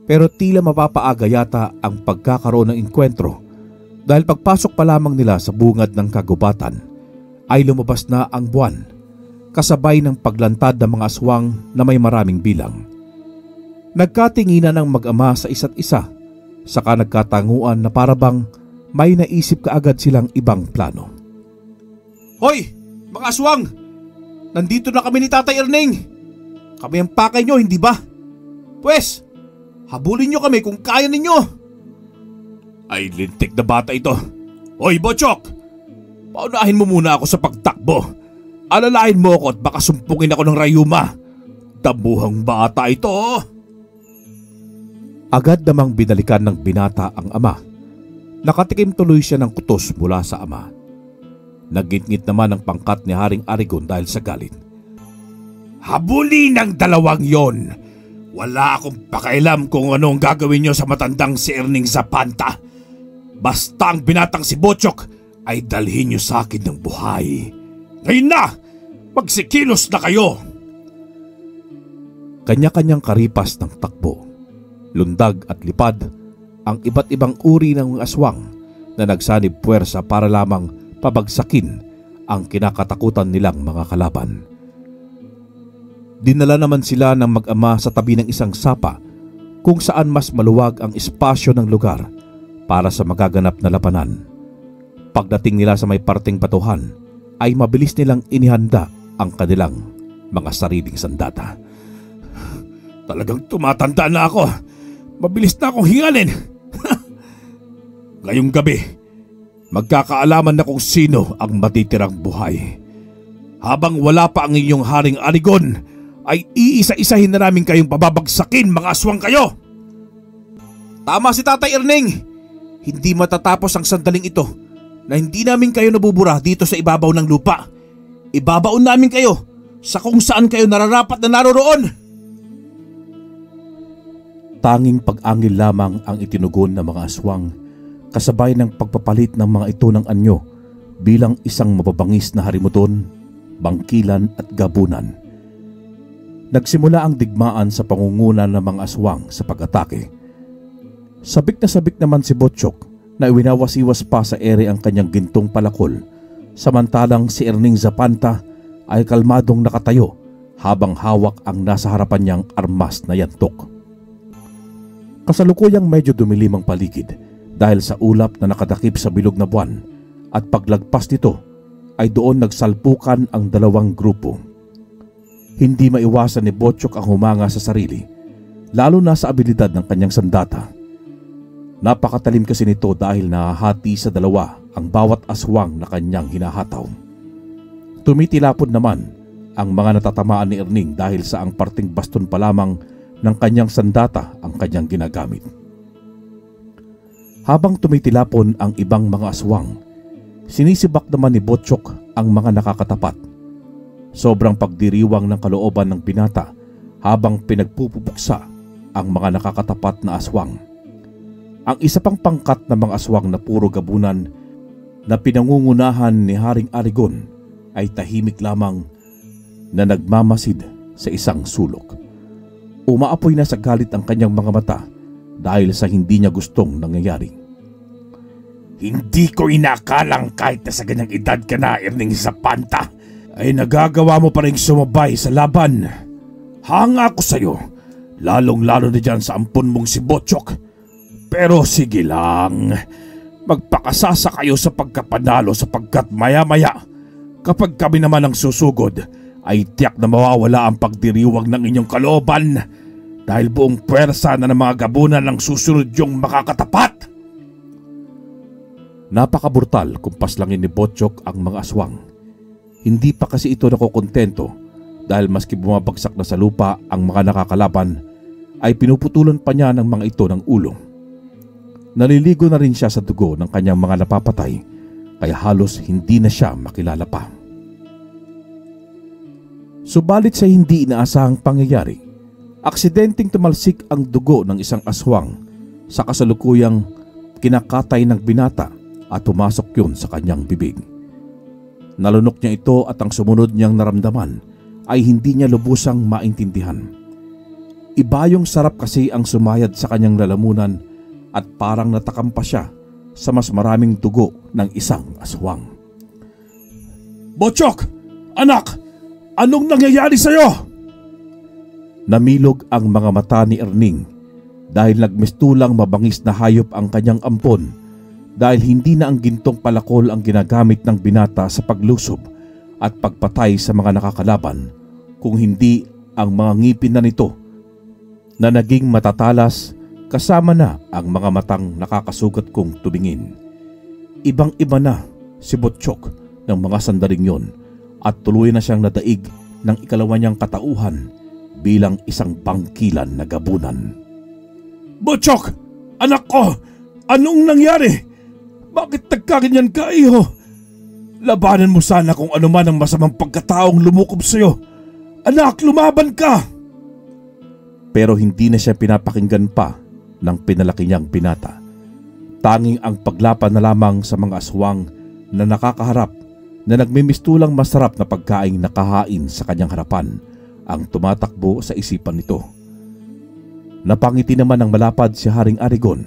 Pero tila mapapaaga yata ang pagkakaroon ng engkwentro dahil pagpasok pa lamang nila sa bungad ng kagubatan ay lumabas na ang buwan kasabay ng paglantad ng mga aswang na may maraming bilang. Nagkatinginan ng mag-ama sa isa't isa saka nagkatanguan na parabang may naisip kaagad silang ibang plano.
Hoy! Mga aswang! Nandito na kami ni Tatay Erning! Kami ang pakay nyo, hindi ba? Pwes, habulin nyo kami kung kaya ninyo! Ay, lintik na bata ito! Hoy, Botsyok! Paunahin mo muna ako sa pagtakbo. Alalahin mo ako at baka sumpungin ako ng rayuma. Dabuhang bata ito!
Agad namang binalikan ng binata ang ama. Nakatikim tuloy siya ng kutos mula sa ama. Nagngit-ngit naman ang pangkat ni Haring Arigon dahil sa galit. Habulin ang dalawang yon! Wala akong pakialam kung ano ang gagawin nyo sa matandang si Erning Zapanta. Basta ang binatang si Botsyok ay dalhin nyo sa akin ng buhay. Ngayon na! Magsikilos na kayo! Kanya-kanyang karipas ng takbo, lundag at lipad ang iba't ibang uri ng aswang na nagsanib puwersa para lamang pabagsakin ang kinakatakutan nilang mga kalaban. Dinala naman sila ng mag-ama sa tabi ng isang sapa kung saan mas maluwag ang espasyo ng lugar para sa magaganap na labanan. Pagdating nila sa may parteng batuhan ay mabilis nilang inihanda ang kanilang mga sariling sandata. Talagang tumatanda na ako. Mabilis na akong hingalin.
Ngayong gabi, magkakaalaman na kung sino ang matitirang buhay. Habang wala pa ang inyong Haring Arigon, ay iisa-isahin na namin kayong pababagsakin, mga aswang kayo! Tama si Tatay Erning! Hindi matatapos ang sandaling ito na hindi namin kayo nabubura dito sa ibabaw ng lupa. Ibabaon namin kayo sa kung saan kayo nararapat na naroroon!
Tanging pag-angil lamang ang itinugon ng mga aswang, kasabay ng pagpapalit ng mga ito ng anyo bilang isang mababangis na harimuton, bangkilan at gabunan. Nagsimula ang digmaan sa pangunguna ng mga aswang sa pag-atake. Sabik na sabik naman si Botchok na iwinawasiwas pa sa ere ang kanyang gintong palakol, samantalang si Erning Zapanta ay kalmadong nakatayo habang hawak ang nasa harapan niyang armas na yantok. Kasalukuyang medyo dumilim ang paligid dahil sa ulap na nakadakip sa bilog na buwan, at paglagpas nito ay doon nagsalpukan ang dalawang grupo. Hindi maiwasan ni Botchok ang humanga sa sarili, lalo na sa abilidad ng kanyang sandata. Napakatalim kasi nito dahil nahahati sa dalawa ang bawat aswang na kanyang hinahataw. Tumitilapod naman ang mga natatamaan ni Erning dahil sa ang parting baston pa lamang ng kanyang sandata ang kanyang ginagamit. Habang tumitilapon ang ibang mga aswang, sinisibak naman ni Botchok ang mga nakakatapat. Sobrang pagdiriwang ng kalooban ng binata habang pinagpupupuksa ang mga nakakatapat na aswang. Ang isa pang pangkat ng mga aswang na puro gabunan na pinangungunahan ni Haring Arigon ay tahimik lamang na nagmamasid sa isang sulok. Umaapoy na sa galit ang kanyang mga mata dahil sa hindi niya gustong nangyayari.
Hindi ko inakalang kahit na sa ganyang edad ka na, Erning Zapanta, ay nagagawa mo pa rin sumabay sa laban. Hanga ako sa'yo, lalong-lalo na dyan sa ampon mong si Botchok. Pero sige lang, magpakasasa kayo sa pagkapanalo sapagkat maya-maya, kapag kami naman ang susugod, ay tiyak na mawawala ang pagdiriwang ng inyong kalooban dahil buong pwersa na ng mga gabunan ang susunod yung makakatapat.
Napakabrutal kung paslangin ni Botchok ang mga aswang. Hindi pa kasi ito nakokontento dahil maski bumabagsak na sa lupa ang mga nakakalaban, ay pinuputulan pa niya ng mga ito ng ulo. Naliligo na rin siya sa dugo ng kanyang mga napapatay, kaya halos hindi na siya makilala pa. Subalit sa hindi inaasahang pangyayari, aksidenteng tumalsik ang dugo ng isang aswang sa kasalukuyang kinakatay ng binata at pumasok yun sa kanyang bibig. Nalunok niya ito at ang sumunod niyang naramdaman ay hindi niya lubusang maintindihan. Iba yung sarap kasi ang sumayad sa kanyang lalamunan at parang natakam pa siya sa mas maraming dugo ng isang aswang.
Botchok! Anak! Anong nangyayari sa'yo?
Namilog ang mga mata ni Erning dahil nagmistulang mabangis na hayop ang kanyang ampon, dahil hindi na ang gintong palakol ang ginagamit ng binata sa paglusob at pagpatay sa mga nakakalaban, kung hindi ang mga ngipin na nito na naging matatalas kasama na ang mga matang nakakasugat kong tumingin. Ibang-iba na si Botchok ng mga sandaling yon at tuloy na siyang nadaig ng ikalawa niyang katauhan bilang isang bangkilan na gabunan.
Botchok! Anak ko! Anong nangyari? Bakit nagkaganyan ka, iho? Labanan mo sana kung ano man ang masamang pagkataong lumukob sa'yo. Anak, lumaban ka!
Pero hindi na siya pinapakinggan pa ng pinalaki niyang binata. Tanging ang paglapan na lamang sa mga aswang na nakakaharap na nagmimistulang masarap na pagkaing nakahain sa kanyang harapan ang tumatakbo sa isipan nito. Napangiti naman ng malapad si Haring Arigon.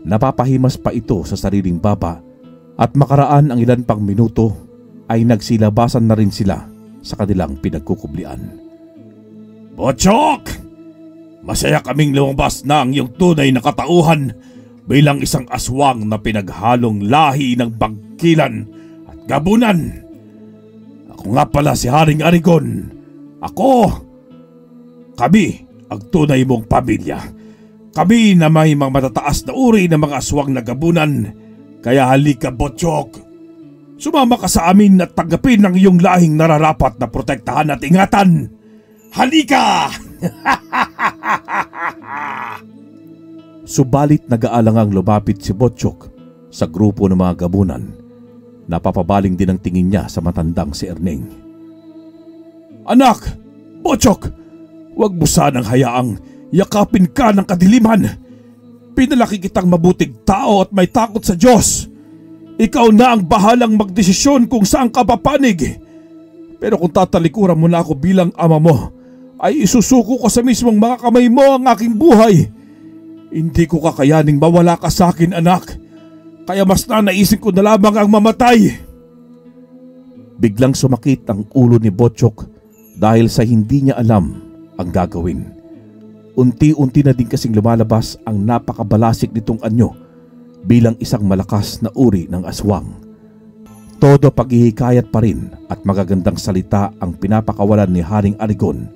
Napapahimas pa ito sa sariling baba at makaraan ang ilan pang minuto ay nagsilabasan na rin sila sa kanilang pinagkukublian.
Botchok! Masaya kaming lumabas na ang iyong tunay na katauhan bilang isang aswang na pinaghalong lahi ng bangkilan at gabunan. Ako nga pala si Haring Arigon. Kami ang tunay mong pamilya. Kami na may mga matataas na uri ng mga aswang na gabunan. Kaya halika, Botchok. Sumama ka sa amin at tanggapin ang iyong lahing nararapat na protektahan at ingatan. Halika!
Subalit nag-aalangang lumapit si Botchok sa grupo ng mga gabunan. Napapabaling din ang tingin niya sa matandang si Erning.
Anak! Botchok! Huwag mo sanang hayaang yakapin ka ng kadiliman. Pinalaki kitang mabuting tao at may takot sa Diyos. Ikaw na ang bahalang magdesisyon kung saan ka papanig. Pero kung tatalikuran mo na ako bilang ama mo, ay isusuko ko sa mismong mga kamay mo ang aking buhay. Hindi ko kakayaning mawala ka sa akin, anak. Kaya mas nanaisin ko na lamang ang mamatay.
Biglang sumakit ang ulo ni Botchok dahil sa hindi niya alam ang gagawin. Unti-unti na din kasing lumalabas ang napakabalasik nitong anyo bilang isang malakas na uri ng aswang. Todo paghihikayat pa rin at magagandang salita ang pinapakawalan ni Haring Arigon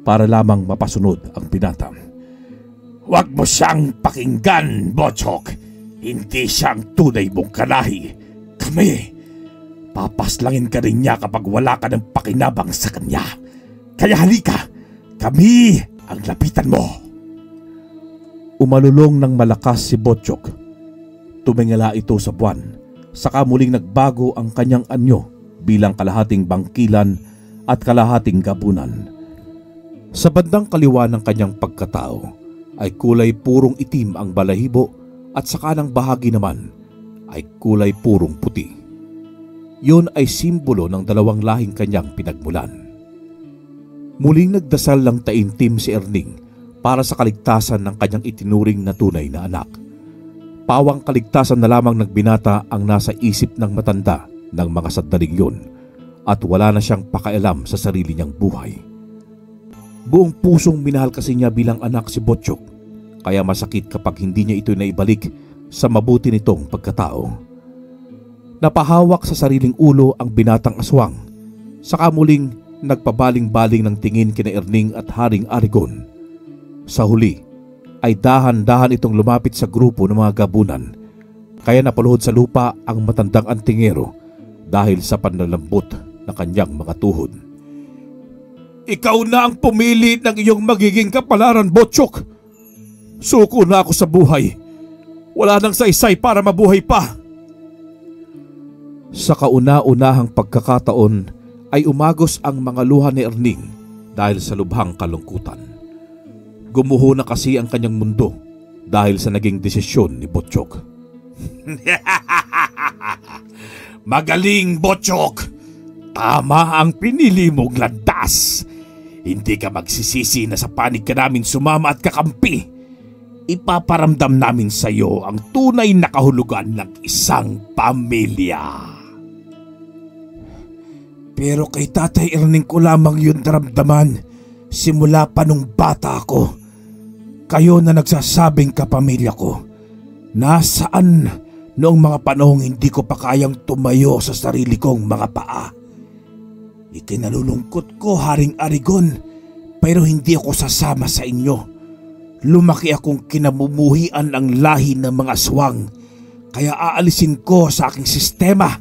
para lamang mapasunod ang binata.
Huwag mo siyang pakinggan, Botchok. Hindi siyang tunay mong kalahi. Kami, papaslangin ka rin niya kapag wala ka ng pakinabang sa kanya. Kaya halika, kami ang lapitan mo.
Umalulong ng malakas si Botchok. Tumingala ito sa buwan, saka muling nagbago ang kanyang anyo bilang kalahating bangkilan at kalahating gabunan. Sa bandang kaliwa ng kanyang pagkatao ay kulay purong itim ang balahibo at sa kanang bahagi naman ay kulay purong puti. Yun ay simbolo ng dalawang lahing kanyang pinagmulan. Muling nagdasal ng taimtim si Erning para sa kaligtasan ng kanyang itinuring na tunay na anak. Pawang kaligtasan na lamang ng binata ang nasa isip ng matanda ng mga sandaling yun at wala na siyang pakialam sa sarili niyang buhay. Buong pusong minahal kasi niya bilang anak si Botchok, kaya masakit kapag hindi niya ito naibalik sa mabuti nitong pagkatao. Napahawak sa sariling ulo ang binatang aswang, saka muling nagpabaling-baling ng tingin kina Erning at Haring Arigon. Sa huli ay dahan-dahan itong lumapit sa grupo ng mga gabunan, kaya napaluhod sa lupa ang matandang antingero dahil sa panlalambot na kanyang mga tuhod.
Ikaw na ang pumili ng iyong magiging kapalaran, Botchok. Suko na ako sa buhay. Wala nang saysay para mabuhay pa.
Sa kauna-unahang pagkakataon ay umagos ang mga luha ni Erning dahil sa lubhang kalungkutan. Gumuho na kasi ang kanyang mundo dahil sa naging desisyon ni Botchok.
Magaling, Botchok. Tama ang pinili mong landas. Hindi ka magsisisi na sa panig ka namin sumama at kakampi. Ipaparamdam namin sa iyo ang tunay na kahulugan ng isang pamilya. Pero kay Tatay Erning ko lamang yun naramdaman simula pa nung bata ako. Kayo na nagsasabing kapamilya ko. Nasaan noong mga panahong hindi ko pa kayang tumayo sa sarili kong mga paa? Ikinalulungkot ko, Haring Arigon, pero hindi ako sasama sa inyo. Lumaki akong kinamumuhian ang lahi ng mga aswang, kaya aalisin ko sa aking sistema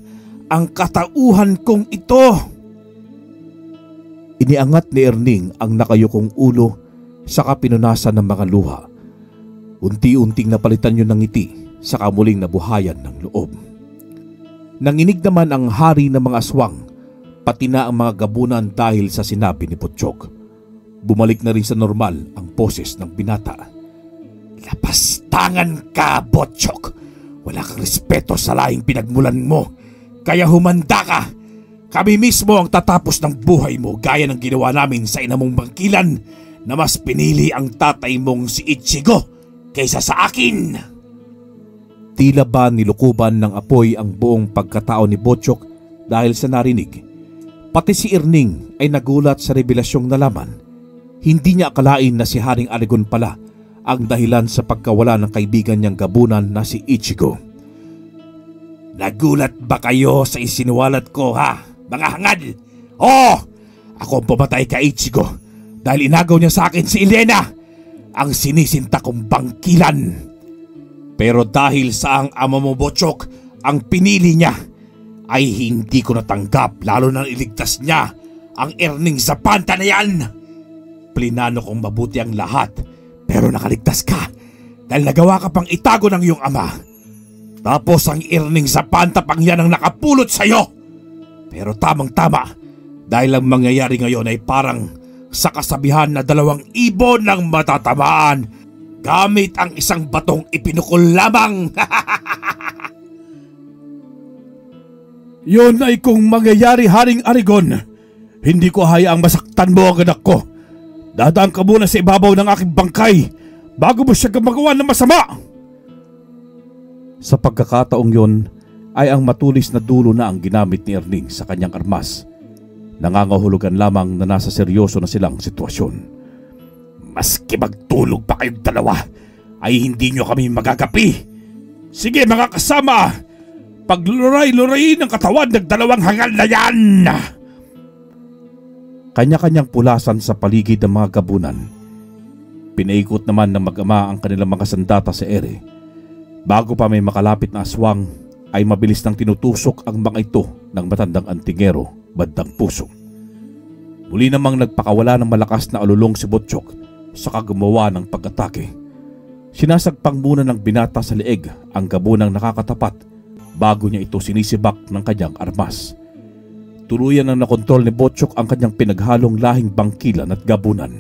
ang katauhan kong ito.
Iniangat ni Erning ang nakayukong ulo saka pinunasan ng mga luha. Unti-unting napalitan yun ng ngiti saka muling nabuhayan ng loob. Nanginig naman ang hari ng mga aswang, pati na ang mga gabunan dahil sa sinabi ni Botchok. Bumalik na rin sa normal ang boses ng binata.
Lapastangan ka, Botchok! Wala kang respeto sa lahing pinagmulan mo, kaya humanda ka! Kami mismo ang tatapos ng buhay mo gaya ng ginawa namin sa ina mong bangkilan na mas pinili ang tatay mong si Ichigo kaysa sa akin!
Tila ba nilukuban ng apoy ang buong pagkatao ni Botchok dahil sa narinig. Pati si Erning ay nagulat sa revelasyong nalaman. Hindi niya akalain na si Haring Arigon pala ang dahilan sa pagkawala ng kaibigan niyang gabunan na si Ichigo.
Nagulat ba kayo sa isinuwalat ko, ha, mga hangad? Oo! Ako ang pumatay kay Ichigo dahil inagaw niya sa akin si Elena. ang sinisinta kong bangkilan. Pero dahil sa ang ama mo, Botsyok, ang pinili niya, ay hindi ko natanggap, lalo na iligtas niya ang Erning Zapanta na yan. Plinano kong mabuti ang lahat, pero nakaligtas ka dahil nagawa ka pang itago ng iyong ama. Tapos ang Erning Zapanta pang yan ang nakapulot sa'yo. Pero tamang-tama, dahil ang mangyayari ngayon ay parang sa kasabihan na 2 ibon ng matatamaan gamit ang isang batong ipinukol lamang.
Yun ay kung mangyayari, Haring Arigon. Hindi ko hayaang masaktan mo ang anak ko. Dadaan ka muna sa ibabaw ng aking bangkay bago mo siya gumagawa ng masama. Sa pagkakataong yon ay ang matulis na dulo na ang ginamit ni Erning sa kanyang armas. Nangangahulugan lamang na nasa seryoso na silang sitwasyon.
Maski magtulog pa kayong dalawa, ay hindi nyo kami magagapi. Sige mga kasama, pagluray-lurayin ng katawan ng 2 hangal na yan.
Kanya-kanyang pulasan sa paligid ng mga gabunan. Pinaikot naman ng mag-ama ang kanilang mga sandata sa ere. Bago pa may makalapit na aswang, ay mabilis nang tinutusok ang mga ito ng matandang antingero bandang puso. Muli namang nagpakawala ng malakas na alulong si Botsyok sa gumawa ng pag-atake. Sinasagpang muna ng binata sa leeg ang gabunang nakakatapat bago niya ito sinisibak ng kanyang armas. Tuluyan ang nakontrol ni Botsyok ang kanyang pinaghalong lahing bangkilan at gabunan.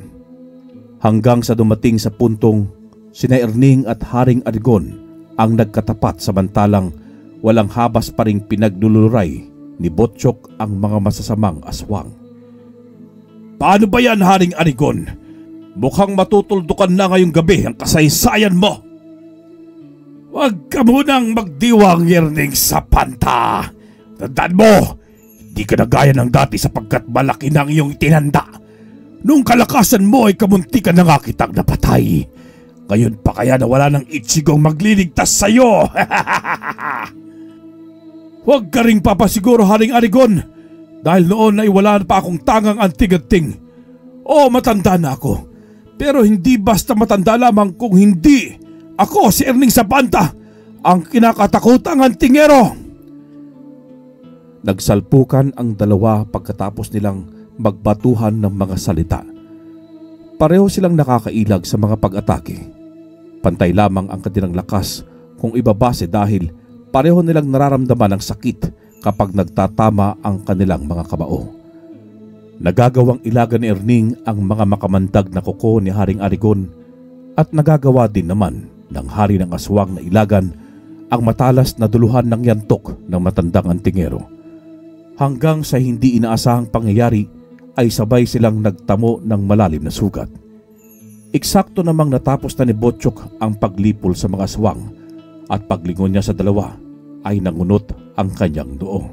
Hanggang sa dumating sa puntong sina Erning at Haring Arigon ang nagkatapat samantalang walang habas pa ring pinagluluray ni Botsyok ang mga masasamang aswang.
Paano ba yan, Haring Arigon? Mukhang matutuldukan na ngayong gabi ang kasaysayan mo. Huwag ka munang magdiwang, Erning Zapanta. Tandaan mo, hindi ka na gaya ng dati sapagkat malaki na ang iyong itinanda. Nung kalakasan mo ay kamuntikan na nga kitang napatay. Ngayon pa kaya na wala ng Ichigong magliligtas sa'yo. Huwag ka ring papasiguro, Haring Arigon, dahil noon ay wala pa akong tangang anting-anting. Oo, matanda na ako, pero hindi basta matanda lamang kung hindi ako si Erning Zapanta, ang kinakatakutang antingero.
Nagsalpukan ang dalawa pagkatapos nilang magbatuhan ng mga salita. Pareho silang nakakailag sa mga pag-atake. Pantay lamang ang kanilang lakas kung ibabase dahil pareho nilang nararamdaman ang sakit kapag nagtatama ang kanilang mga kamao. Nagagawang ilaga ni Erning ang mga makamandag na kuko ni Haring Arigon at nagagawa din naman ng hari ng aswang na ilagan ang matalas na duluhan ng yantok ng matandang antingero. Hanggang sa hindi inaasahang pangyayari ay sabay silang nagtamo ng malalim na sugat. Eksakto namang natapos na ni Botsyok ang paglipol sa mga aswang at paglingon niya sa dalawa ay nangunot ang kanyang noo.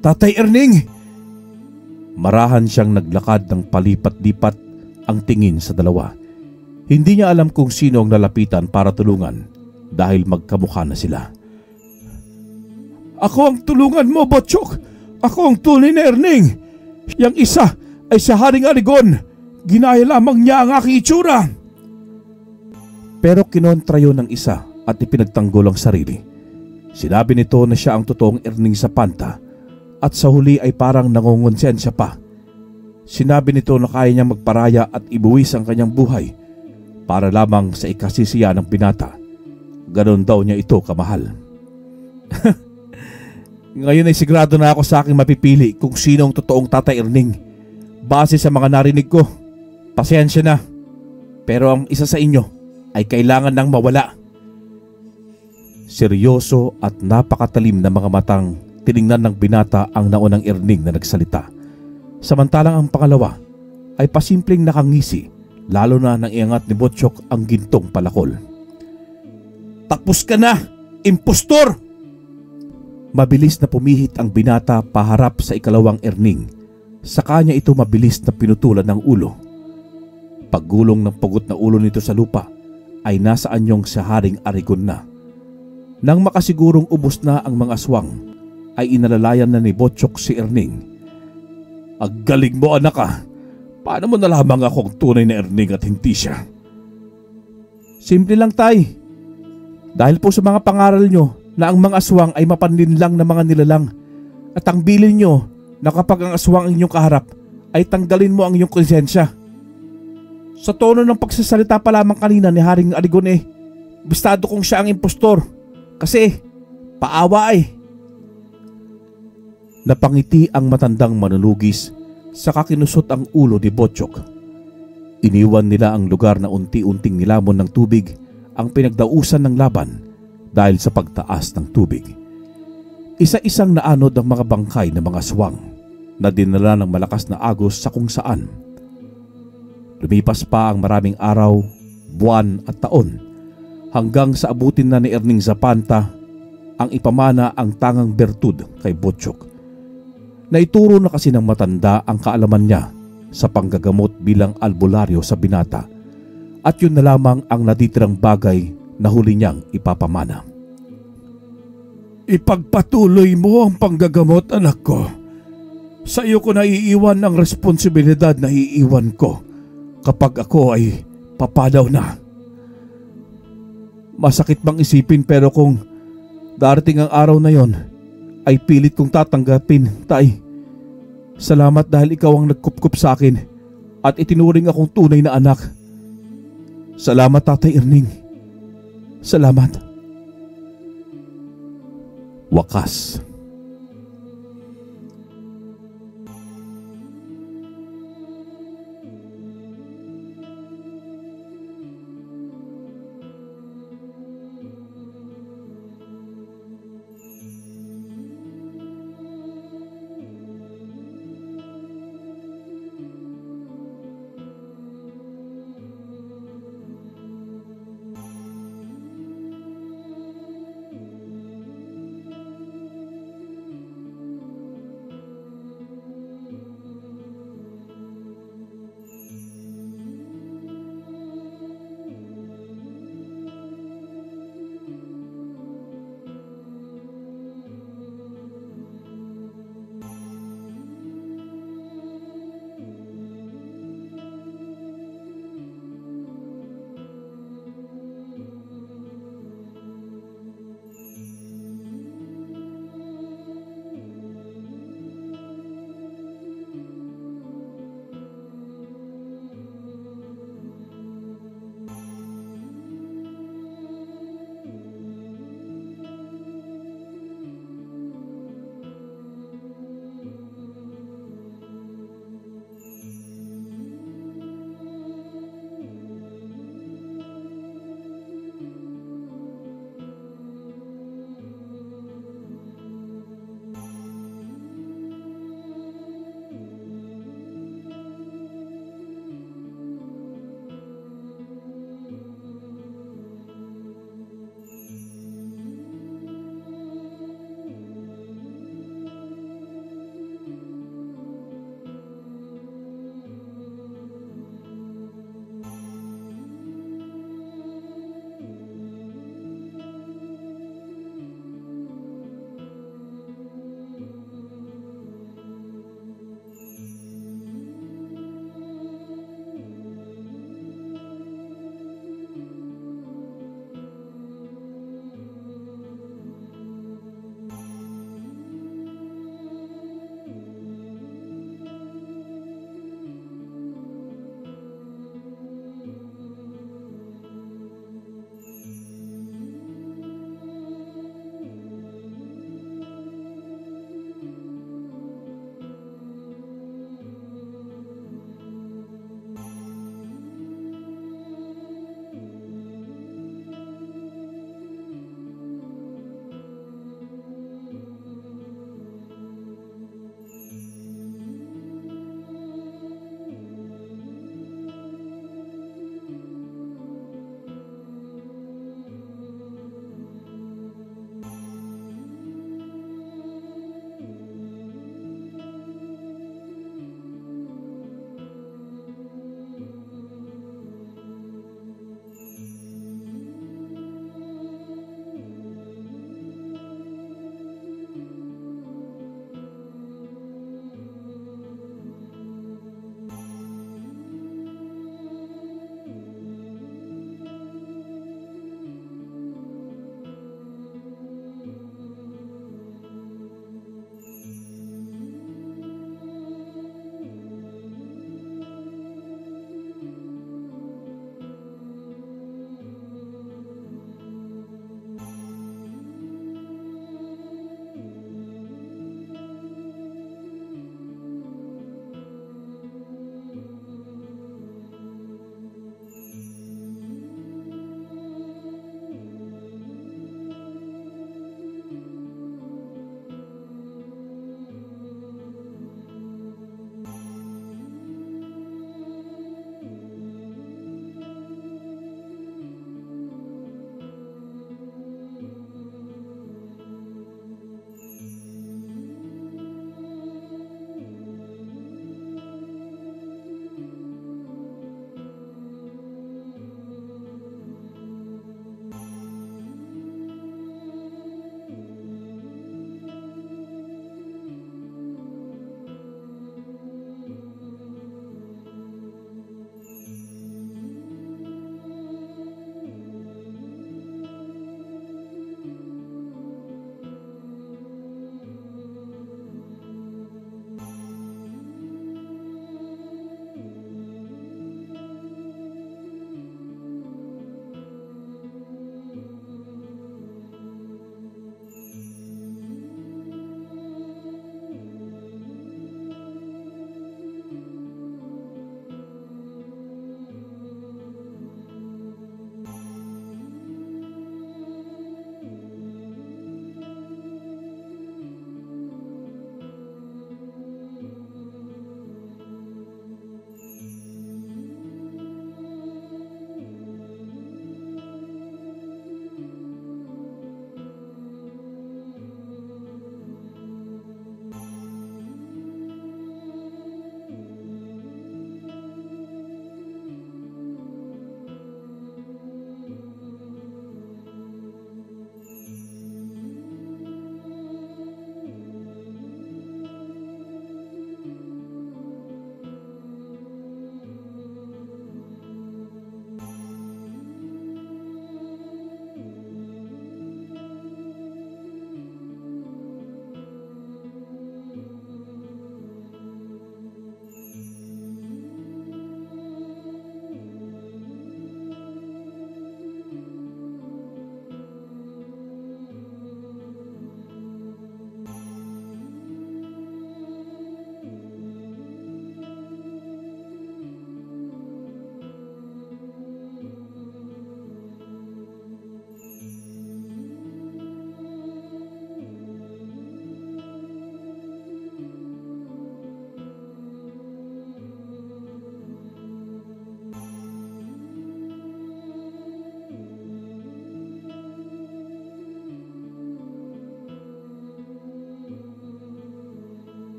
Tatay Erning!
Marahan siyang naglakad ng palipat-lipat ang tingin sa dalawa. Hindi niya alam kung sino ang nalapitan para tulungan dahil magkamukha na sila.
Ako ang tulungan mo, Botsyok! Ako ang tunay na Erning! Yang isa ay sa Haring Arigon! Ginaya lamang niya ang aking itsura!
Pero kinontra yun ng isa at ipinagtanggol ang sarili. Sinabi nito na siya ang totoong Erning Zapanta at sa huli ay parang nangungonsensya pa. Sinabi nito na kaya niyang magparaya at ibuwis ang kanyang buhay para lamang sa ikasisiya ng binata. Ganon daw niya ito kamahal. Ngayon ay sigurado na ako sa aking mapipili kung sino ang totoong Tatay Erning. Base sa mga narinig ko, pasensya na. Pero ang isa sa inyo ay kailangan nang mawala. Seryoso at napakatalim na mga matang tiningnan ng binata ang naunang Erning na nagsalita. Samantalang ang pangalawa ay pasimpleng nakangisi, lalo na nang iangat ni Botsyok ang gintong palakol.
Tapos ka na, impostor!
Mabilis na pumihit ang binata paharap sa ikalawang Erning. Sa kanya ito mabilis na pinutulan ng ulo. Paggulong ng pugot na ulo nito sa lupa ay nasa anyong sa Haring Arigon na. Nang makasigurong ubos na ang mga aswang, ay inalalayan na ni Botsyok si Erning. Ang galing mo, anak ah!
Paano mo nalamang akong tunay na Erning at hindi siya?
Simple lang, tay. Dahil po sa mga pangaral nyo na ang mga aswang ay mapanlinlang na mga nilalang at ang bilin nyo na kapag ang aswang ang inyong kaharap ay tanggalin mo ang inyong konsensya. Sa tono ng pagsasalita pa lamang kanina ni Haring Aligone, bistado kong siya ang impostor kasi paawa ay. Napangiti ang matandang manunugis saka kinusot ang ulo ni Botchok. Iniwan nila ang lugar na unti-unting nilamon ng tubig ang pinagdausan ng laban dahil sa pagtaas ng tubig. Isa-isang naanod ang mga bangkay ng mga aswang na dinala ng malakas na agos sa kung saan. Lumipas pa ang maraming araw, buwan at taon hanggang sa abutin na ni Erning Zapanta ang ipamana ang tangang bertud kay Botchok. Naituro na kasi ng matanda ang kaalaman niya sa panggagamot bilang albularyo sa binata at yun na lamang ang natitirang bagay na huli niyang ipapamana.
Ipagpatuloy mo ang panggagamot, anak ko. Sa iyo ko naiiwan ang responsibilidad na iiwan ko kapag ako ay papadaw na.
Masakit bang isipin pero kung darating ang araw na yon ay pilit kong tatanggapin, tay. Salamat dahil ikaw ang nagkupkup sa akin at itinuring akong tunay na anak. Salamat, Tatay Erning. Salamat.
Wakas,